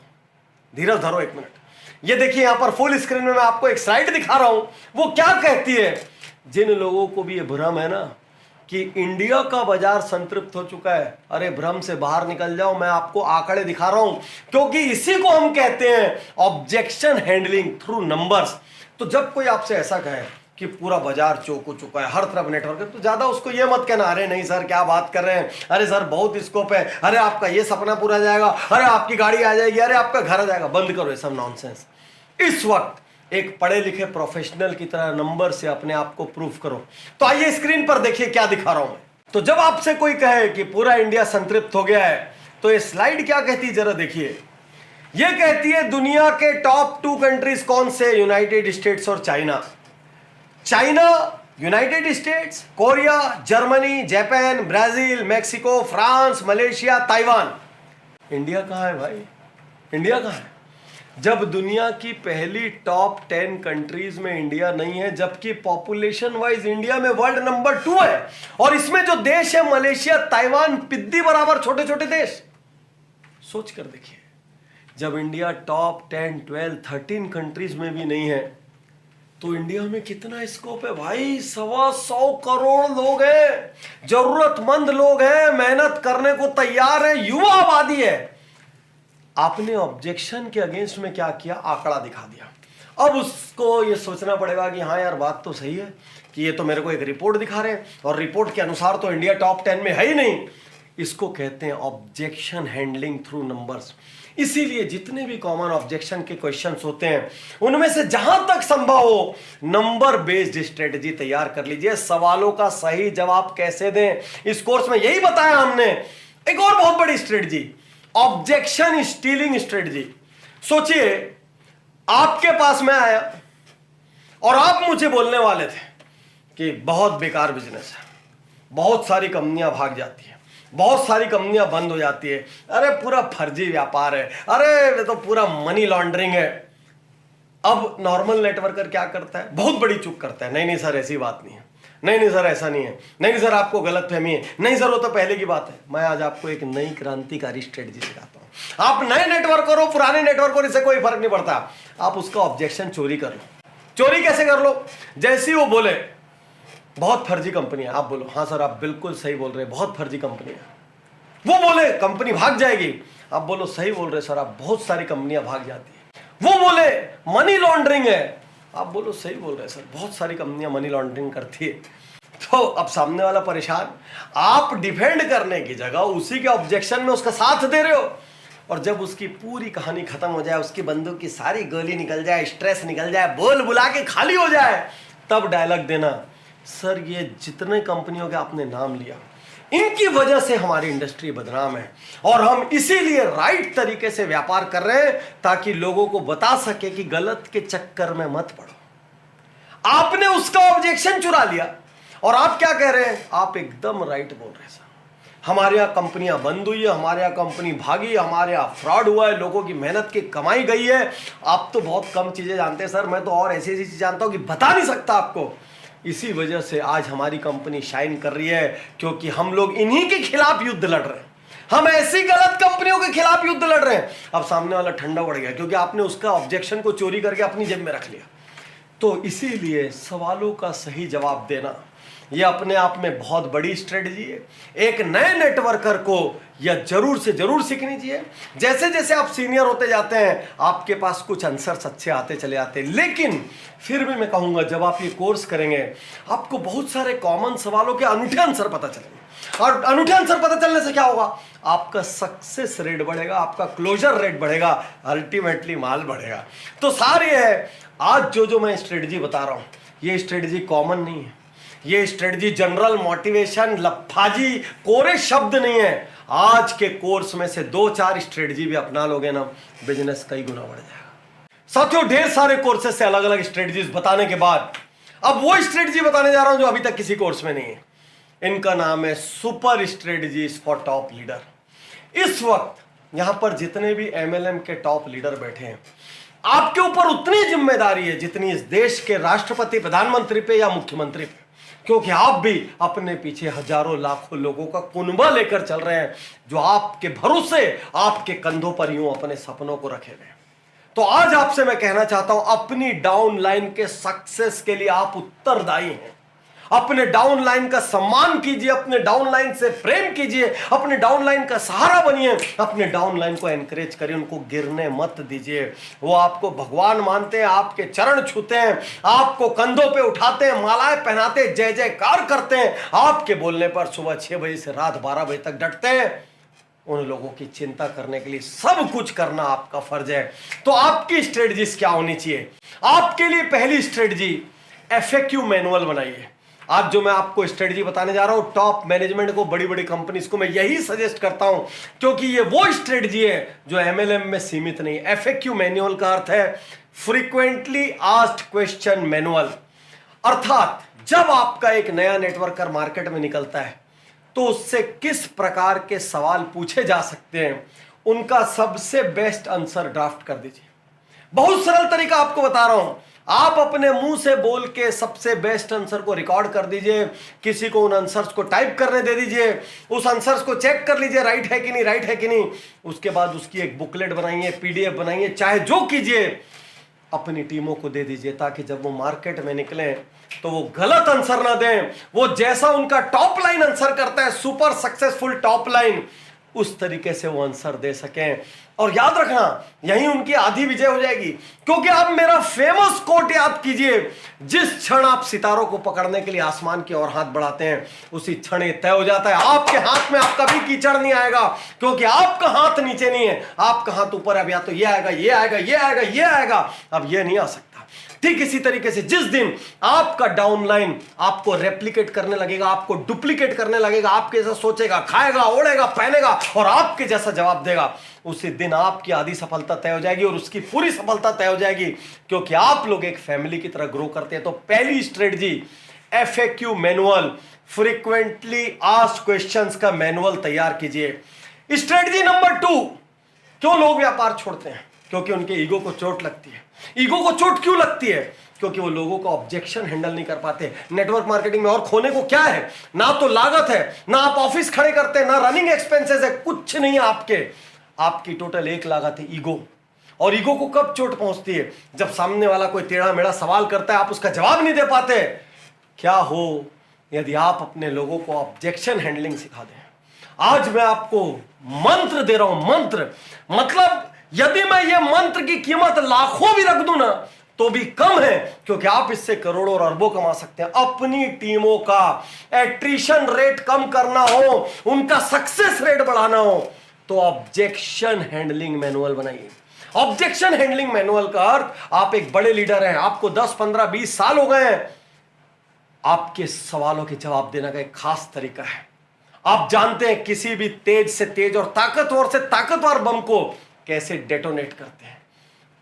धीरज धरो, एक मिनट। ये देखिए यहां पर फुल स्क्रीन में मैं आपको एक स्लाइड दिखा रहा हूं। वो क्या कहती है? जिन लोगों को भी ये भ्रम है ना कि इंडिया का बाजार संतृप्त हो चुका है, अरे भ्रम से बाहर निकल जाओ। मैं आपको आंकड़े दिखा रहा हूं, क्योंकि इसी को हम कहते हैं ऑब्जेक्शन हैंडलिंग थ्रू नंबर्स। तो जब कोई आपसे ऐसा कहे कि पूरा बाजार चौक हो चुका है, हर तरफ नेटवर्क है, तो ज्यादा उसको ये मत कहना अरे नहीं सर क्या बात कर रहे हैं, अरे सर बहुत स्कोप है, अरे आपका ये सपना पूरा जाएगा, अरे आपकी गाड़ी आ जाएगी, अरे आपका घर आ जाएगा। बंद करो ये सब नॉनसेंस। इस वक्त एक पढ़े लिखे प्रोफेशनल की तरह नंबर से अपने आप को प्रूफ करो। तो आइए स्क्रीन पर देखिए क्या दिखा रहा हूं मैं। तो जब आपसे कोई कहे कि पूरा इंडिया संतृप्त हो गया है, तो ये स्लाइड क्या कहती है जरा देखिए। ये कहती है दुनिया के टॉप 2 कंट्रीज कौन से? यूनाइटेड स्टेट्स और China. China, United states, Korea, Germany, Japan, Brazil, Mexico, France, Malaysia, Taiwan. India कहां है भाई? इंडिया कहां है? जब दुनिया की पहली टॉप 10 कंट्रीज में इंडिया नहीं है, जबकि पॉपुलेशन वाइज इंडिया में वर्ल्ड नंबर 2 है, और इसमें जो देश है मलेशिया, ताइवान, पिद्दी बराबर छोटे छोटे देश। सोच कर देखिए, जब इंडिया टॉप 10, 12, 13 कंट्रीज में भी नहीं है, तो इंडिया में कितना स्कोप है भाई। 125 करोड़ लोग हैं, जरूरतमंद लोग हैं, मेहनत करने को तैयार है, युवा आबादी है। आपने ऑब्जेक्शन के अगेंस्ट में क्या किया? आंकड़ा दिखा दिया। अब उसको ये सोचना पड़ेगा कि हाँ यार बात तो सही है कि ये तो मेरे को एक रिपोर्ट दिखा रहे हैं, और रिपोर्ट के अनुसार तो इंडिया टॉप 10 में है ही नहीं। इसको कहते हैं ऑब्जेक्शन हैंडलिंग थ्रू नंबर्स। इसीलिए जितने भी कॉमन ऑब्जेक्शन के क्वेश्चंस होते हैं, उनमें से जहां तक संभव हो नंबर बेस्ड स्ट्रेटजी तैयार कर लीजिए। सवालों का सही जवाब कैसे दें, इस कोर्स में यही बताया हमने। एक और बहुत बड़ी स्ट्रेटजी, ऑब्जेक्शन स्टीलिंग स्ट्रेटजी। सोचिए आपके पास मैं आया और आप मुझे बोलने वाले थे कि बहुत बेकार बिजनेस है, बहुत सारी कंपनियां भाग जाती हैं, बहुत सारी कंपनियां बंद हो जाती है, अरे पूरा फर्जी व्यापार है, अरे ये तो पूरा मनी लॉन्ड्रिंग है। अब नॉर्मल नेटवर्कर क्या करता है? बहुत बड़ी चूक करता है। नहीं नहीं सर ऐसी बात नहीं है, नहीं नहीं सर ऐसा नहीं है, नहीं सर आपको गलतफहमी है, नहीं सर वो तो पहले की बात है। मैं आज आपको एक नई क्रांतिकारी स्ट्रेटजी सिखाता हूं। आप नए नेटवर्कर हो, पुराने नेटवर्कर, इससे कोई फर्क नहीं पड़ता। आप उसका ऑब्जेक्शन चोरी कर लो, चोरी कैसे कर लो? जैसे ही वो बोले बहुत फर्जी कंपनी है, आप बोलो हाँ सर आप बिल्कुल सही बोल रहे हैं, बहुत फर्जी कंपनी है। वो बोले कंपनी भाग जाएगी, आप बोलो सही बोल रहे सर आप, बहुत सारी कंपनियां भाग जाती है। वो बोले मनी लॉन्ड्रिंग है, आप बोलो सही बोल रहे सर, बहुत सारी कंपनियां मनी लॉन्ड्रिंग करती है। तो अब सामने वाला परेशान, आप डिफेंड करने की जगह उसी के ऑब्जेक्शन में उसका साथ दे रहे हो, और जब उसकी पूरी कहानी खत्म हो जाए, उसकी बंदूक की सारी गोली निकल जाए, स्ट्रेस निकल जाए, बोल बुला के खाली हो जाए, तब डायलॉग देना सर ये जितने कंपनियों के आपने नाम लिया इनकी वजह से हमारी इंडस्ट्री बदनाम है, और हम इसीलिए राइट तरीके से व्यापार कर रहे हैं ताकि लोगों को बता सके कि गलत के चक्कर में मत पड़ो। आपने उसका ऑब्जेक्शन चुरा लिया और आप क्या कह रहे हैं? आप एकदम राइट बोल रहे हैं सर, हमारे यहाँ कंपनियां बंद हुई है, हमारे यहाँ कंपनी भागी, हमारे यहाँ फ्रॉड हुआ है, लोगों की मेहनत की कमाई गई है। आप तो बहुत कम चीजें जानते हैं सर, मैं तो और ऐसी ऐसी चीज जानता हूं कि बता नहीं सकता आपको। इसी वजह से आज हमारी कंपनी शाइन कर रही है, क्योंकि हम लोग इन्हीं के खिलाफ युद्ध लड़ रहे हैं, हम ऐसी गलत कंपनियों के खिलाफ युद्ध लड़ रहे हैं। अब सामने वाला ठंडा पड़ गया क्योंकि आपने उसका ऑब्जेक्शन को चोरी करके अपनी जेब में रख लिया। तो इसीलिए सवालों का सही जवाब देना यह अपने आप में बहुत बड़ी स्ट्रेटजी है। एक नए नेटवर्कर को यह जरूर से जरूर सीखनी चाहिए। जैसे जैसे आप सीनियर होते जाते हैं आपके पास कुछ आंसर्स अच्छे आते चले आते हैं, लेकिन फिर भी मैं कहूंगा जब आप ये कोर्स करेंगे आपको बहुत सारे कॉमन सवालों के अनूठे आंसर पता चलेंगे, और अनूठे आंसर पता चलने से क्या होगा? आपका सक्सेस रेट बढ़ेगा, आपका क्लोजर रेट बढ़ेगा, अल्टीमेटली माल बढ़ेगा। तो सारे है आज जो मैं स्ट्रेटजी बता रहा हूं, ये स्ट्रेटजी कॉमन नहीं है, ये स्ट्रेटजी जनरल मोटिवेशन लफाजी कोरे शब्द नहीं है। आज के कोर्स में से 2-4 स्ट्रेटजी भी अपना लोगे ना, बिजनेस कई गुना बढ़ जाएगा। साथियों ढेर सारे कोर्सेस से अलग अलग स्ट्रेटजीज बताने के बाद अब वो स्ट्रेटजी बताने जा रहा हूं जो अभी तक किसी कोर्स में नहीं है। इनका नाम है super strategies for top leader. इस वक्त यहां पर जितने भी MLM के टॉप लीडर बैठे हैं, आपके ऊपर उतनी जिम्मेदारी है जितनी इस देश के राष्ट्रपति प्रधानमंत्री पे या मुख्यमंत्री पे, क्योंकि आप भी अपने पीछे हजारों लाखों लोगों का कुनबा लेकर चल रहे हैं जो आपके भरोसे आपके कंधों पर यूं अपने सपनों को रखे हुए। तो आज आपसे मैं कहना चाहता हूं अपनी डाउनलाइन के सक्सेस के लिए आप उत्तरदायी हैं। अपने डाउनलाइन का सम्मान कीजिए, अपने डाउनलाइन से प्रेम कीजिए, अपने डाउनलाइन का सहारा बनिए, अपने डाउनलाइन को एनकरेज करिए, उनको गिरने मत दीजिए। वो आपको भगवान मानते हैं, आपके चरण छूते हैं, आपको कंधों पे उठाते हैं, मालाएं पहनाते, जय जयकार करते हैं, आपके बोलने पर सुबह 6 बजे से रात 12 बजे तक डटते हैं। उन लोगों की चिंता करने के लिए सब कुछ करना आपका फर्ज है। तो आपकी स्ट्रेटजीज क्या होनी चाहिए? आपके लिए पहली स्ट्रेटजी FAQ मैनुअल बनाइए। आज जो मैं आपको स्ट्रेटजी बताने जा रहा हूं, टॉप मैनेजमेंट को, बड़ी बड़ी कंपनीज को मैं यही सजेस्ट करता हूं, क्योंकि ये वो स्ट्रेटजी है जो MLM में सीमित नहीं। FAQ मैनुअल का अर्थ है फ्रीक्वेंटली आस्क्ड क्वेश्चन मैनुअल। अर्थात जब आपका एक नया नेटवर्कर मार्केट में निकलता है तो उससे किस प्रकार के सवाल पूछे जा सकते हैं, उनका सबसे बेस्ट आंसर ड्राफ्ट कर दीजिए। बहुत सरल तरीका आपको बता रहा हूं, आप अपने मुंह से बोल के सबसे बेस्ट आंसर को रिकॉर्ड कर दीजिए, किसी को उन आंसर्स को टाइप करने दे दीजिए, उस आंसर्स को चेक कर लीजिए राइट है कि नहीं, राइट है कि नहीं। उसके बाद उसकी एक बुकलेट बनाइए, PDF बनाइए, चाहे जो कीजिए, अपनी टीमों को दे दीजिए, ताकि जब वो मार्केट में निकले तो वो गलत आंसर ना दें। वो जैसा उनका टॉप लाइन आंसर करता है, सुपर सक्सेसफुल टॉप लाइन, उस तरीके से वो आंसर दे सकें। और याद रखना, यही उनकी आधी विजय हो जाएगी। क्योंकि आप मेरा फेमस कोट याद कीजिए, जिस क्षण आप सितारों को पकड़ने के लिए आसमान की ओर हाथ बढ़ाते हैं, उसी क्षण ये तय हो जाता है आपके हाथ में आप कभी कीचड़ नहीं आएगा, क्योंकि आपका हाथ नीचे नहीं है, आपका हाथ ऊपर है। अब या तो ये आएगा, ये आएगा, ये आएगा, ये आएगा, अब ये नहीं आ सकता। ठीक इसी तरीके से जिस दिन आपका डाउनलाइन आपको रेप्लिकेट करने लगेगा, आपको डुप्लीकेट करने लगेगा, आपके जैसा सोचेगा, खाएगा, ओढ़ेगा, पहनेगा और आपके जैसा जवाब देगा, उसी दिन आपकी आधी सफलता तय हो जाएगी और उसकी पूरी सफलता तय हो जाएगी, क्योंकि आप लोग एक फैमिली की तरह ग्रो करते हैं। तो पहली strategy FAQ manual, frequently asked questions का मैनुअल तैयार कीजिए। स्ट्रेटजी नंबर 2, क्यों लोग व्यापार छोड़ते हैं? क्योंकि उनके ईगो को चोट लगती है। ईगो को चोट क्यों लगती है? क्योंकि वो लोगों का ऑब्जेक्शन हैंडल नहीं कर पाते। नेटवर्क मार्केटिंग में और खोने को क्या है? ना तो लागत है, ना आप ऑफिस खड़े करते हैं, ना रनिंग एक्सपेंसेस है, कुछ नहीं है आपके। आपकी टोटल एक लागत है ईगो। और ईगो को कब चोट पहुंचती है? जब सामने वाला कोई टेढ़ा मेढ़ा सवाल करता है, आप उसका जवाब नहीं दे पाते। क्या हो यदि आप अपने लोगों को ऑब्जेक्शन हैंडलिंग सिखा दें। आज मैं आपको मंत्र दे रहा हूं, मंत्र मतलब यदि मैं ये मंत्र की कीमत लाखों भी रख दूं ना तो भी कम है, क्योंकि आप इससे करोड़ों और अरबों कमा सकते हैं। अपनी टीमों का एट्रिशन रेट कम करना हो, उनका सक्सेस रेट बढ़ाना हो, तो ऑब्जेक्शन हैंडलिंग मैनुअल बनाइए। ऑब्जेक्शन हैंडलिंग मैनुअल का अर्थ, आप एक बड़े लीडर हैं, आपको 10, 15, 20 साल हो गए हैं, आपके सवालों के जवाब देने का एक खास तरीका है। आप जानते हैं किसी भी तेज से तेज और ताकतवर से ताकतवर बम को कैसे डेटोनेट करते हैं।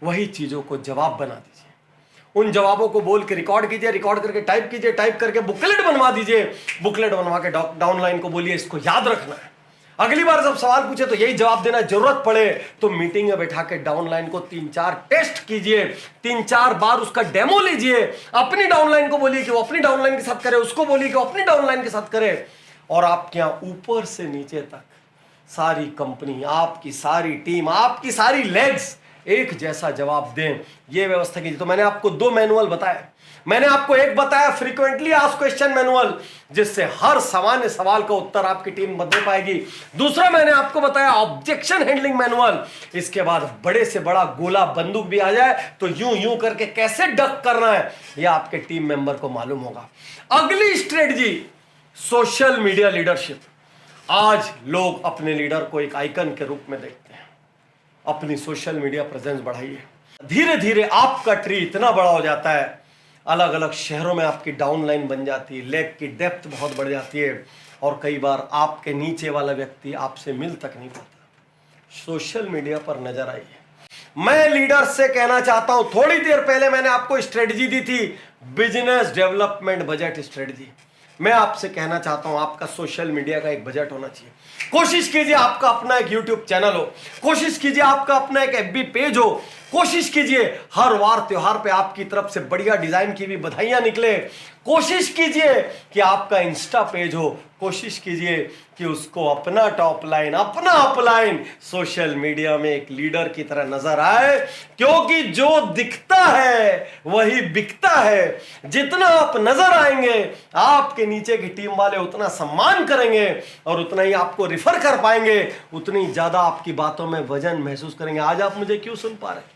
वही चीजों को जवाब बना दीजिए। उन जवाबों को बोल के रिकॉर्ड कीजिए, रिकॉर्ड करके टाइप कीजिए, टाइप करके बुकलेट बनवा दीजिए, बुकलेट बनवा के डाउनलाइन को बोलिए इसको याद रखना है। अगली बार जब सवाल पूछे तो यही जवाब देना, जरूरत पड़े तो मीटिंग में बैठा के डाउनलाइन को 3-4 टेस्ट कीजिए, 3-4 बार उसका डेमो लीजिए। अपनी डाउनलाइन को बोलिए कि वो अपनी डाउनलाइन के साथ करे, उसको बोलिए कि वो अपनी डाउनलाइन के साथ करे। और आपके यहां ऊपर से नीचे तक सारी कंपनी, आपकी सारी टीम, आपकी सारी लेग्स एक जैसा जवाब दें। यह व्यवस्था कीजिए। तो मैंने आपको 2 मैनुअल बताए। मैंने आपको एक बताया फ्रीक्वेंटली आस्क्ड क्वेश्चन मैनुअल, जिससे हर सामान्य सवाल का उत्तर आपकी टीम बदल पाएगी। दूसरा मैंने आपको बताया ऑब्जेक्शन हैंडलिंग मैनुअल। इसके बाद बड़े से बड़ा गोला बंदूक भी आ जाए तो यूं यूं करके कैसे डक करना है यह आपके टीम मेंबर को मालूम होगा। अगली स्ट्रेटजी, सोशल मीडिया लीडरशिप। आज लोग अपने लीडर को एक आइकन के रूप में देखते हैं। अपनी सोशल मीडिया प्रेजेंस बढ़ाइए। धीरे धीरे आपका ट्री इतना बड़ा हो जाता है, अलग अलग शहरों में आपकी डाउनलाइन बन जाती है, लेग की डेप्थ बहुत बढ़ जाती है, और कई बार आपके नीचे वाला व्यक्ति आपसे मिल तक नहीं पाता। सोशल मीडिया पर नजर आइए। मैं लीडर से कहना चाहता हूं, थोड़ी देर पहले मैंने आपको स्ट्रेटजी दी थी, बिजनेस डेवलपमेंट बजट स्ट्रेटजी। मैं आपसे कहना चाहता हूं, आपका सोशल मीडिया का एक बजट होना चाहिए। कोशिश कीजिए आपका अपना एक यूट्यूब चैनल हो, कोशिश कीजिए आपका अपना एक एफबी पेज हो, कोशिश कीजिए हर वार त्योहार पे आपकी तरफ से बढ़िया डिजाइन की भी बधाइयां निकले। कोशिश कीजिए कि आपका इंस्टा पेज हो, कोशिश कीजिए कि उसको अपना टॉप लाइन, अपना अपलाइन सोशल मीडिया में एक लीडर की तरह नजर आए, क्योंकि जो दिखता है वही बिकता है। जितना आप नजर आएंगे, आपके नीचे की टीम वाले उतना सम्मान करेंगे और उतना ही आपको रिफर कर पाएंगे, उतनी ज्यादा आपकी बातों में वजन महसूस करेंगे। आज आप मुझे क्यों सुन पा रहे हैं?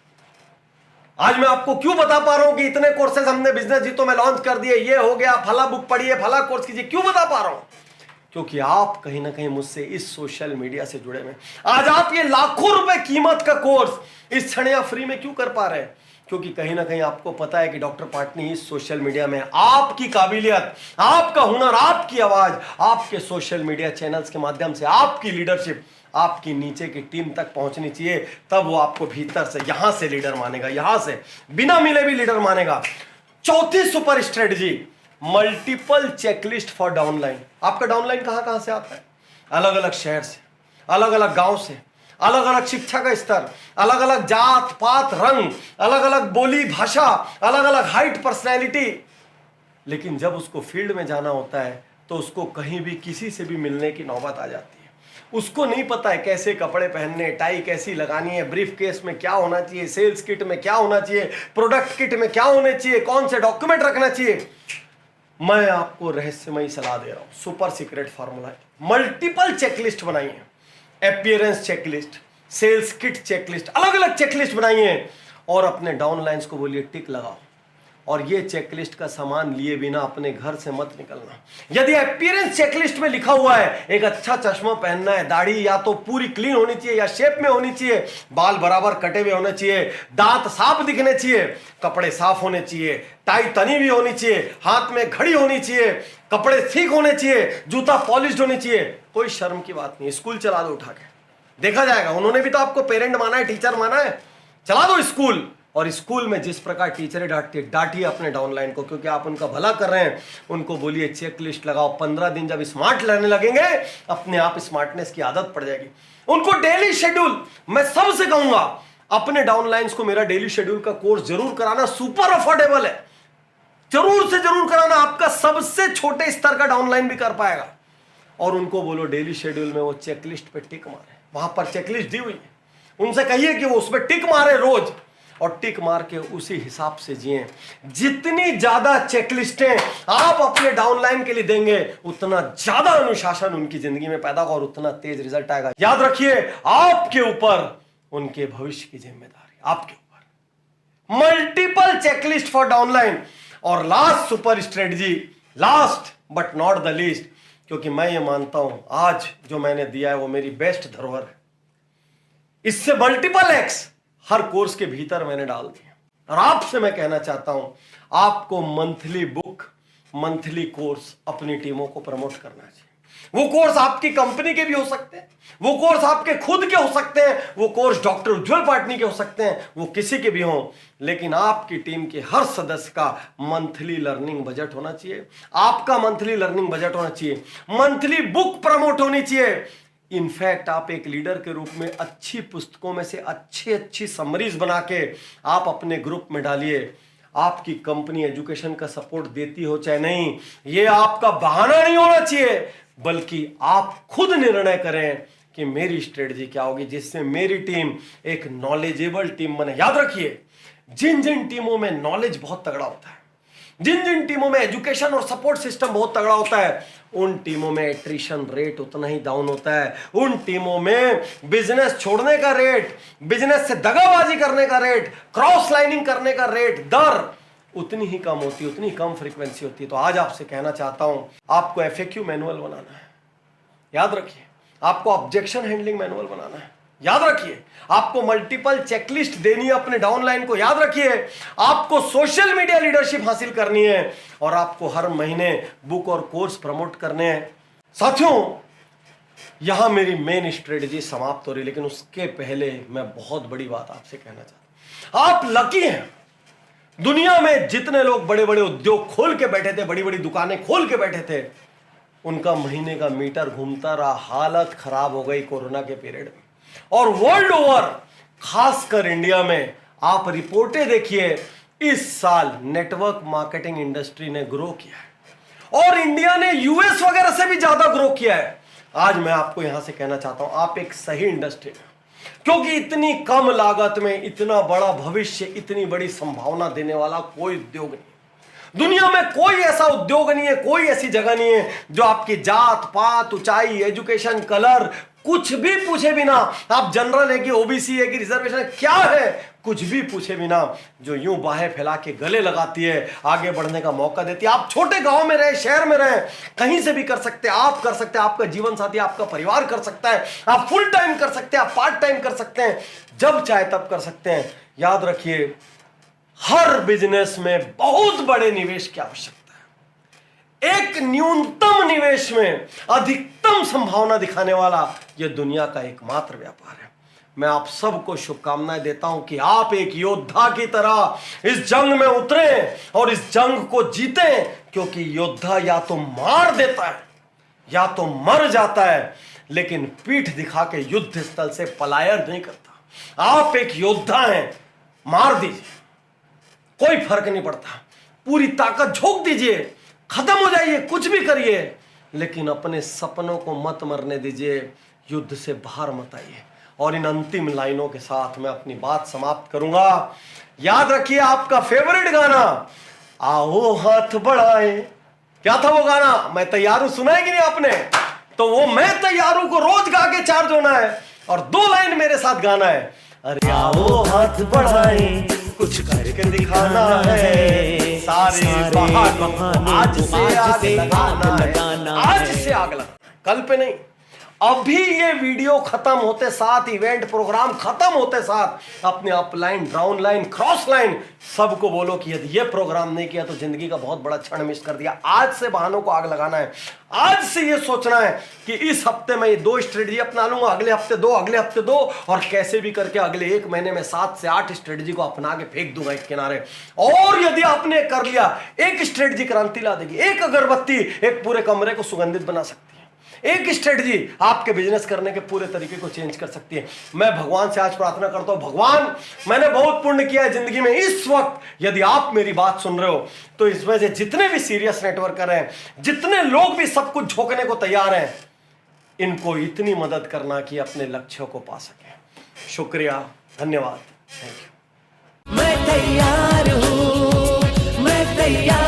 आज मैं आपको क्यों बता पा रहा हूं कि इतने कोर्सेज हमने बिजनेस जीतो में लॉन्च कर दिए, ये हो गया, फला बुक पढ़िए, फला कोर्स कीजिए? क्यों बता पा रहा हूं? क्योंकि आप कहीं ना कहीं मुझसे इस सोशल मीडिया से जुड़े हुए। आज आप ये लाखों रुपए कीमत का कोर्स इस क्षण या फ्री में क्यों कर पा रहे हैं? क्योंकि कहीं ना कहीं आपको पता है कि डॉक्टर पाटनी इस सोशल मीडिया में आपकी काबिलियत, आपका हुनर, आपकी आवाज, आपके सोशल मीडिया चैनल्स के माध्यम से आपकी लीडरशिप आपकी नीचे की टीम तक पहुंचनी चाहिए। तब वो आपको भीतर से, यहां से लीडर मानेगा, यहां से बिना मिले भी लीडर मानेगा। चौथी super strategy, multiple checklist for downline. आपका डाउनलाइन कहां कहां से आता है? अलग अलग शहर से, अलग अलग गांव से, अलग अलग शिक्षा का स्तर, अलग अलग जात पात रंग, अलग अलग बोली भाषा, अलग अलग हाइट पर्सनैलिटी। लेकिन जब उसको फील्ड में जाना होता है तो उसको कहीं भी किसी से भी मिलने की नौबत आ जाती है। उसको नहीं पता है कैसे कपड़े पहनने, टाई कैसी लगानी है, ब्रीफ केस में क्या होना चाहिए, सेल्स किट में क्या होना चाहिए, प्रोडक्ट किट में क्या होने चाहिए, कौन से डॉक्यूमेंट रखना चाहिए। मैं आपको रहस्यमयी सलाह दे रहा हूं, सुपर सीक्रेट फार्मूला है। मल्टीपल चेकलिस्ट बनाइए, appearance checklist, sales kit checklist, अलग अलग चेकलिस्ट बनाइए और अपने डाउनलाइंस को बोलिए टिक लगाओ। और ये चेकलिस्ट का सामान लिए बिना अपने घर से मत निकलना। यदि अपीयरेंस चेकलिस्ट में लिखा हुआ है एक अच्छा चश्मा पहनना है, दाढ़ी या तो पूरी क्लीन होनी चाहिए या शेप में होनी चाहिए, बाल बराबर कटे हुए होने चाहिए, दांत साफ दिखने चाहिए, कपड़े साफ होने चाहिए, टाई तनी हुई होनी चाहिए, हाथ में घड़ी होनी चाहिए, कपड़े ठीक होने चाहिए, जूता पॉलिश्ड होनी चाहिए, कोई शर्म की बात नहीं। स्कूल चला दो उठा के, देखा जाएगा। उन्होंने भी तो आपको पेरेंट माना है, टीचर माना है, चला दो स्कूल। और स्कूल में जिस प्रकार टीचरें डांटिए अपने डाउनलाइन को, क्योंकि आप उनका भला कर रहे हैं। उनको बोलिए चेक लिस्ट लगाओ। 15 दिन जब स्मार्ट रहने लगेंगे, अपने आप स्मार्टनेस की आदत पड़ जाएगी। उनको डेली शेड्यूल, मैं सबसे कहूंगा अपने डाउनलाइंस को मेरा डेली शेड्यूल का कोर्स जरूर कराना, सुपर अफोर्डेबल है, जरूर से जरूर कराना। आपका सबसे छोटे स्तर का डाउनलाइन भी कर पाएगा। और उनको बोलो डेली शेड्यूल में वो चेकलिस्ट पे टिक मारे, वहां पर चेकलिस्ट दी हुई है, उनसे कहिए कि वो उस पर टिक मारे रोज, और टिक मार के उसी हिसाब से जिए। जितनी ज्यादा चेकलिस्टें आप अपने डाउनलाइन के लिए देंगे, उतना ज्यादा अनुशासन उनकी जिंदगी में पैदा होगा और उतना तेज रिजल्ट आएगा। याद रखिए, आपके ऊपर उनके भविष्य की जिम्मेदारी आपके ऊपर। Multiple checklist for downline. और last super strategy, last but not the least, क्योंकि मैं ये मानता हूं आज जो मैंने दिया है वो मेरी बेस्ट धरोहर है। इससे मल्टीपल एक्स हर कोर्स के भीतर मैंने डाल दिया। और आपसे मैं कहना चाहता हूं, आपको मंथली बुक, मंथली कोर्स अपनी टीमों को प्रमोट करना चाहिए। वो कोर्स आपकी कंपनी के भी हो सकते हैं, वो कोर्स आपके खुद के हो सकते हैं, वो कोर्स डॉक्टर उज्जवल पाटनी के हो सकते हैं, वो किसी के भी हों, लेकिन आपकी टीम के हर सदस्य का मंथली लर्निंग बजट होना चाहिए। आपका मंथली लर्निंग बजट होना चाहिए, मंथली बुक प्रमोट होनी चाहिए। इनफैक्ट आप एक लीडर के रूप में अच्छी पुस्तकों में से अच्छी समरीज बना के आप अपने ग्रुप में डालिए। आपकी कंपनी एजुकेशन का सपोर्ट देती हो चाहे नहीं, ये आपका बहाना नहीं होना चाहिए, बल्कि आप खुद निर्णय करें कि मेरी स्ट्रेटजी क्या होगी जिससे मेरी टीम एक नॉलेजेबल टीम बने। याद रखिए, जिन जिन टीमों में नॉलेज बहुत तगड़ा होता है, जिन जिन टीमों में एजुकेशन और सपोर्ट सिस्टम बहुत तगड़ा होता है, उन टीमों में एट्रिशन रेट उतना ही डाउन होता है। उन टीमों में बिजनेस छोड़ने का रेट, बिजनेस से दगाबाजी करने का रेट, क्रॉस लाइनिंग करने का रेट, दर उतनी ही कम होती है, उतनी कम फ्रीक्वेंसी होती है। तो आज आपसे कहना चाहता हूं, आपको एफएक्यू मैनुअल बनाना है। याद रखिए, आपको ऑब्जेक्शन हैंडलिंग मैनुअल बनाना है। याद रखिए, आपको मल्टीपल चेकलिस्ट देनी है अपने डाउनलाइन को। याद रखिए, आपको सोशल मीडिया लीडरशिप हासिल करनी है और आपको हर महीने बुक और कोर्स प्रमोट करने हैं। साथियों, यहां मेरी मेन स्ट्रेटजी समाप्त हो रही, लेकिन उसके पहले मैं बहुत बड़ी बात आपसे कहना चाहता हूं। आप लकी हैं। दुनिया में जितने लोग बड़े बड़े उद्योग खोल के बैठे थे, बड़ी बड़ी दुकानें खोल के बैठे थे, उनका महीने का मीटर घूमता रहा। हालत खराब हो गई कोरोना के पीरियड में। और वर्ल्ड ओवर, खासकर इंडिया में, आप रिपोर्टें देखिए, इस साल नेटवर्क मार्केटिंग इंडस्ट्री ने ग्रो किया है और इंडिया ने यूएस वगैरह से भी ज्यादा ग्रो किया है। आज मैं आपको यहां से कहना चाहता हूं, आप एक सही इंडस्ट्री में, क्योंकि इतनी कम लागत में इतना बड़ा भविष्य, इतनी बड़ी संभावना देने वाला कोई उद्योग नहीं। दुनिया में कोई ऐसा उद्योग नहीं है, कोई ऐसी जगह नहीं है जो आपकी जात पात, ऊंचाई, एजुकेशन, कलर कुछ भी पूछे बिना, आप जनरल है कि ओबीसी है कि रिजर्वेशन है, क्या है, कुछ भी पूछे बिना जो यूं बाहें फैला के गले लगाती है, आगे बढ़ने का मौका देती है। आप छोटे गांव में रहे, शहर में रहे, कहीं से भी कर सकते हैं, आप कर सकते हैं, आपका जीवन साथी, आपका परिवार कर सकता है, आप फुल टाइम कर सकते हैं, आप पार्ट टाइम कर सकते हैं, जब चाहे तब कर सकते हैं। याद रखिए, हर बिजनेस में बहुत बड़े निवेश की आवश्यकता है। एक न्यूनतम निवेश में अधिकतम संभावना दिखाने वाला यह दुनिया का एकमात्र व्यापार है। मैं आप सबको शुभकामनाएं देता हूं कि आप एक योद्धा की तरह इस जंग में उतरें और इस जंग को जीतें, क्योंकि योद्धा या तो मार देता है या तो मर जाता है, लेकिन पीठ दिखा के युद्ध स्थल से पलायन नहीं करता। आप एक योद्धा हैं, मार दीजिए, कोई फर्क नहीं पड़ता, पूरी ताकत झोंक दीजिए, खत्म हो जाइए, कुछ भी करिए, लेकिन अपने सपनों को मत मरने दीजिए, युद्ध से बाहर मत आइए। और इन अंतिम लाइनों के साथ मैं अपनी बात समाप्त करूंगा। याद रखिए, आपका फेवरेट गाना आओ हाथ बढ़ाए, क्या था वो गाना? मैं तैयार हूं, सुना है कि नहीं आपने? तो वो मैं तैयार हूं को रोज गा के चार्ज होना है और 2 लाइन मेरे साथ गाना है। अरे आओ हाथ बढ़ाए, कुछ करके दिखाना है, सारे बहाने आज से आग लगाना है, आज से आग लगाना, कल पे नहीं। अभी ये वीडियो खत्म होते साथ, इवेंट प्रोग्राम खत्म होते साथ, अपने अपलाइन, डाउनलाइन, क्रॉस लाइन सबको बोलो कि यदि ये प्रोग्राम नहीं किया तो जिंदगी का बहुत बड़ा क्षण मिस कर दिया। आज से बहानों को आग लगाना है। आज से ये सोचना है कि इस हफ्ते में ये 2 स्ट्रेटजी अपना लूंगा, अगले हफ्ते 2, अगले हफ्ते 2, और कैसे भी करके अगले 1 महीने में 7 से 8 स्ट्रेटजी को अपना के फेंक दूंगा एक किनारे। और यदि आपने कर लिया, एक स्ट्रेटजी क्रांति ला देगी। एक अगरबत्ती एक पूरे कमरे को सुगंधित बना सकती है। एक स्ट्रेटजी आपके बिजनेस करने के पूरे तरीके को चेंज कर सकती है। मैं भगवान से आज प्रार्थना करता हूं, भगवान मैंने बहुत पुण्य किया है जिंदगी में। इस वक्त यदि आप मेरी बात सुन रहे हो तो इस वजह से जितने भी सीरियस नेटवर्कर हैं, जितने लोग भी सब कुछ झोंकने को तैयार हैं, इनको इतनी मदद करना कि अपने लक्ष्यों को पा सके। शुक्रिया, धन्यवाद, थैंक यू। मैं तैयार हूँ, मैं तैयार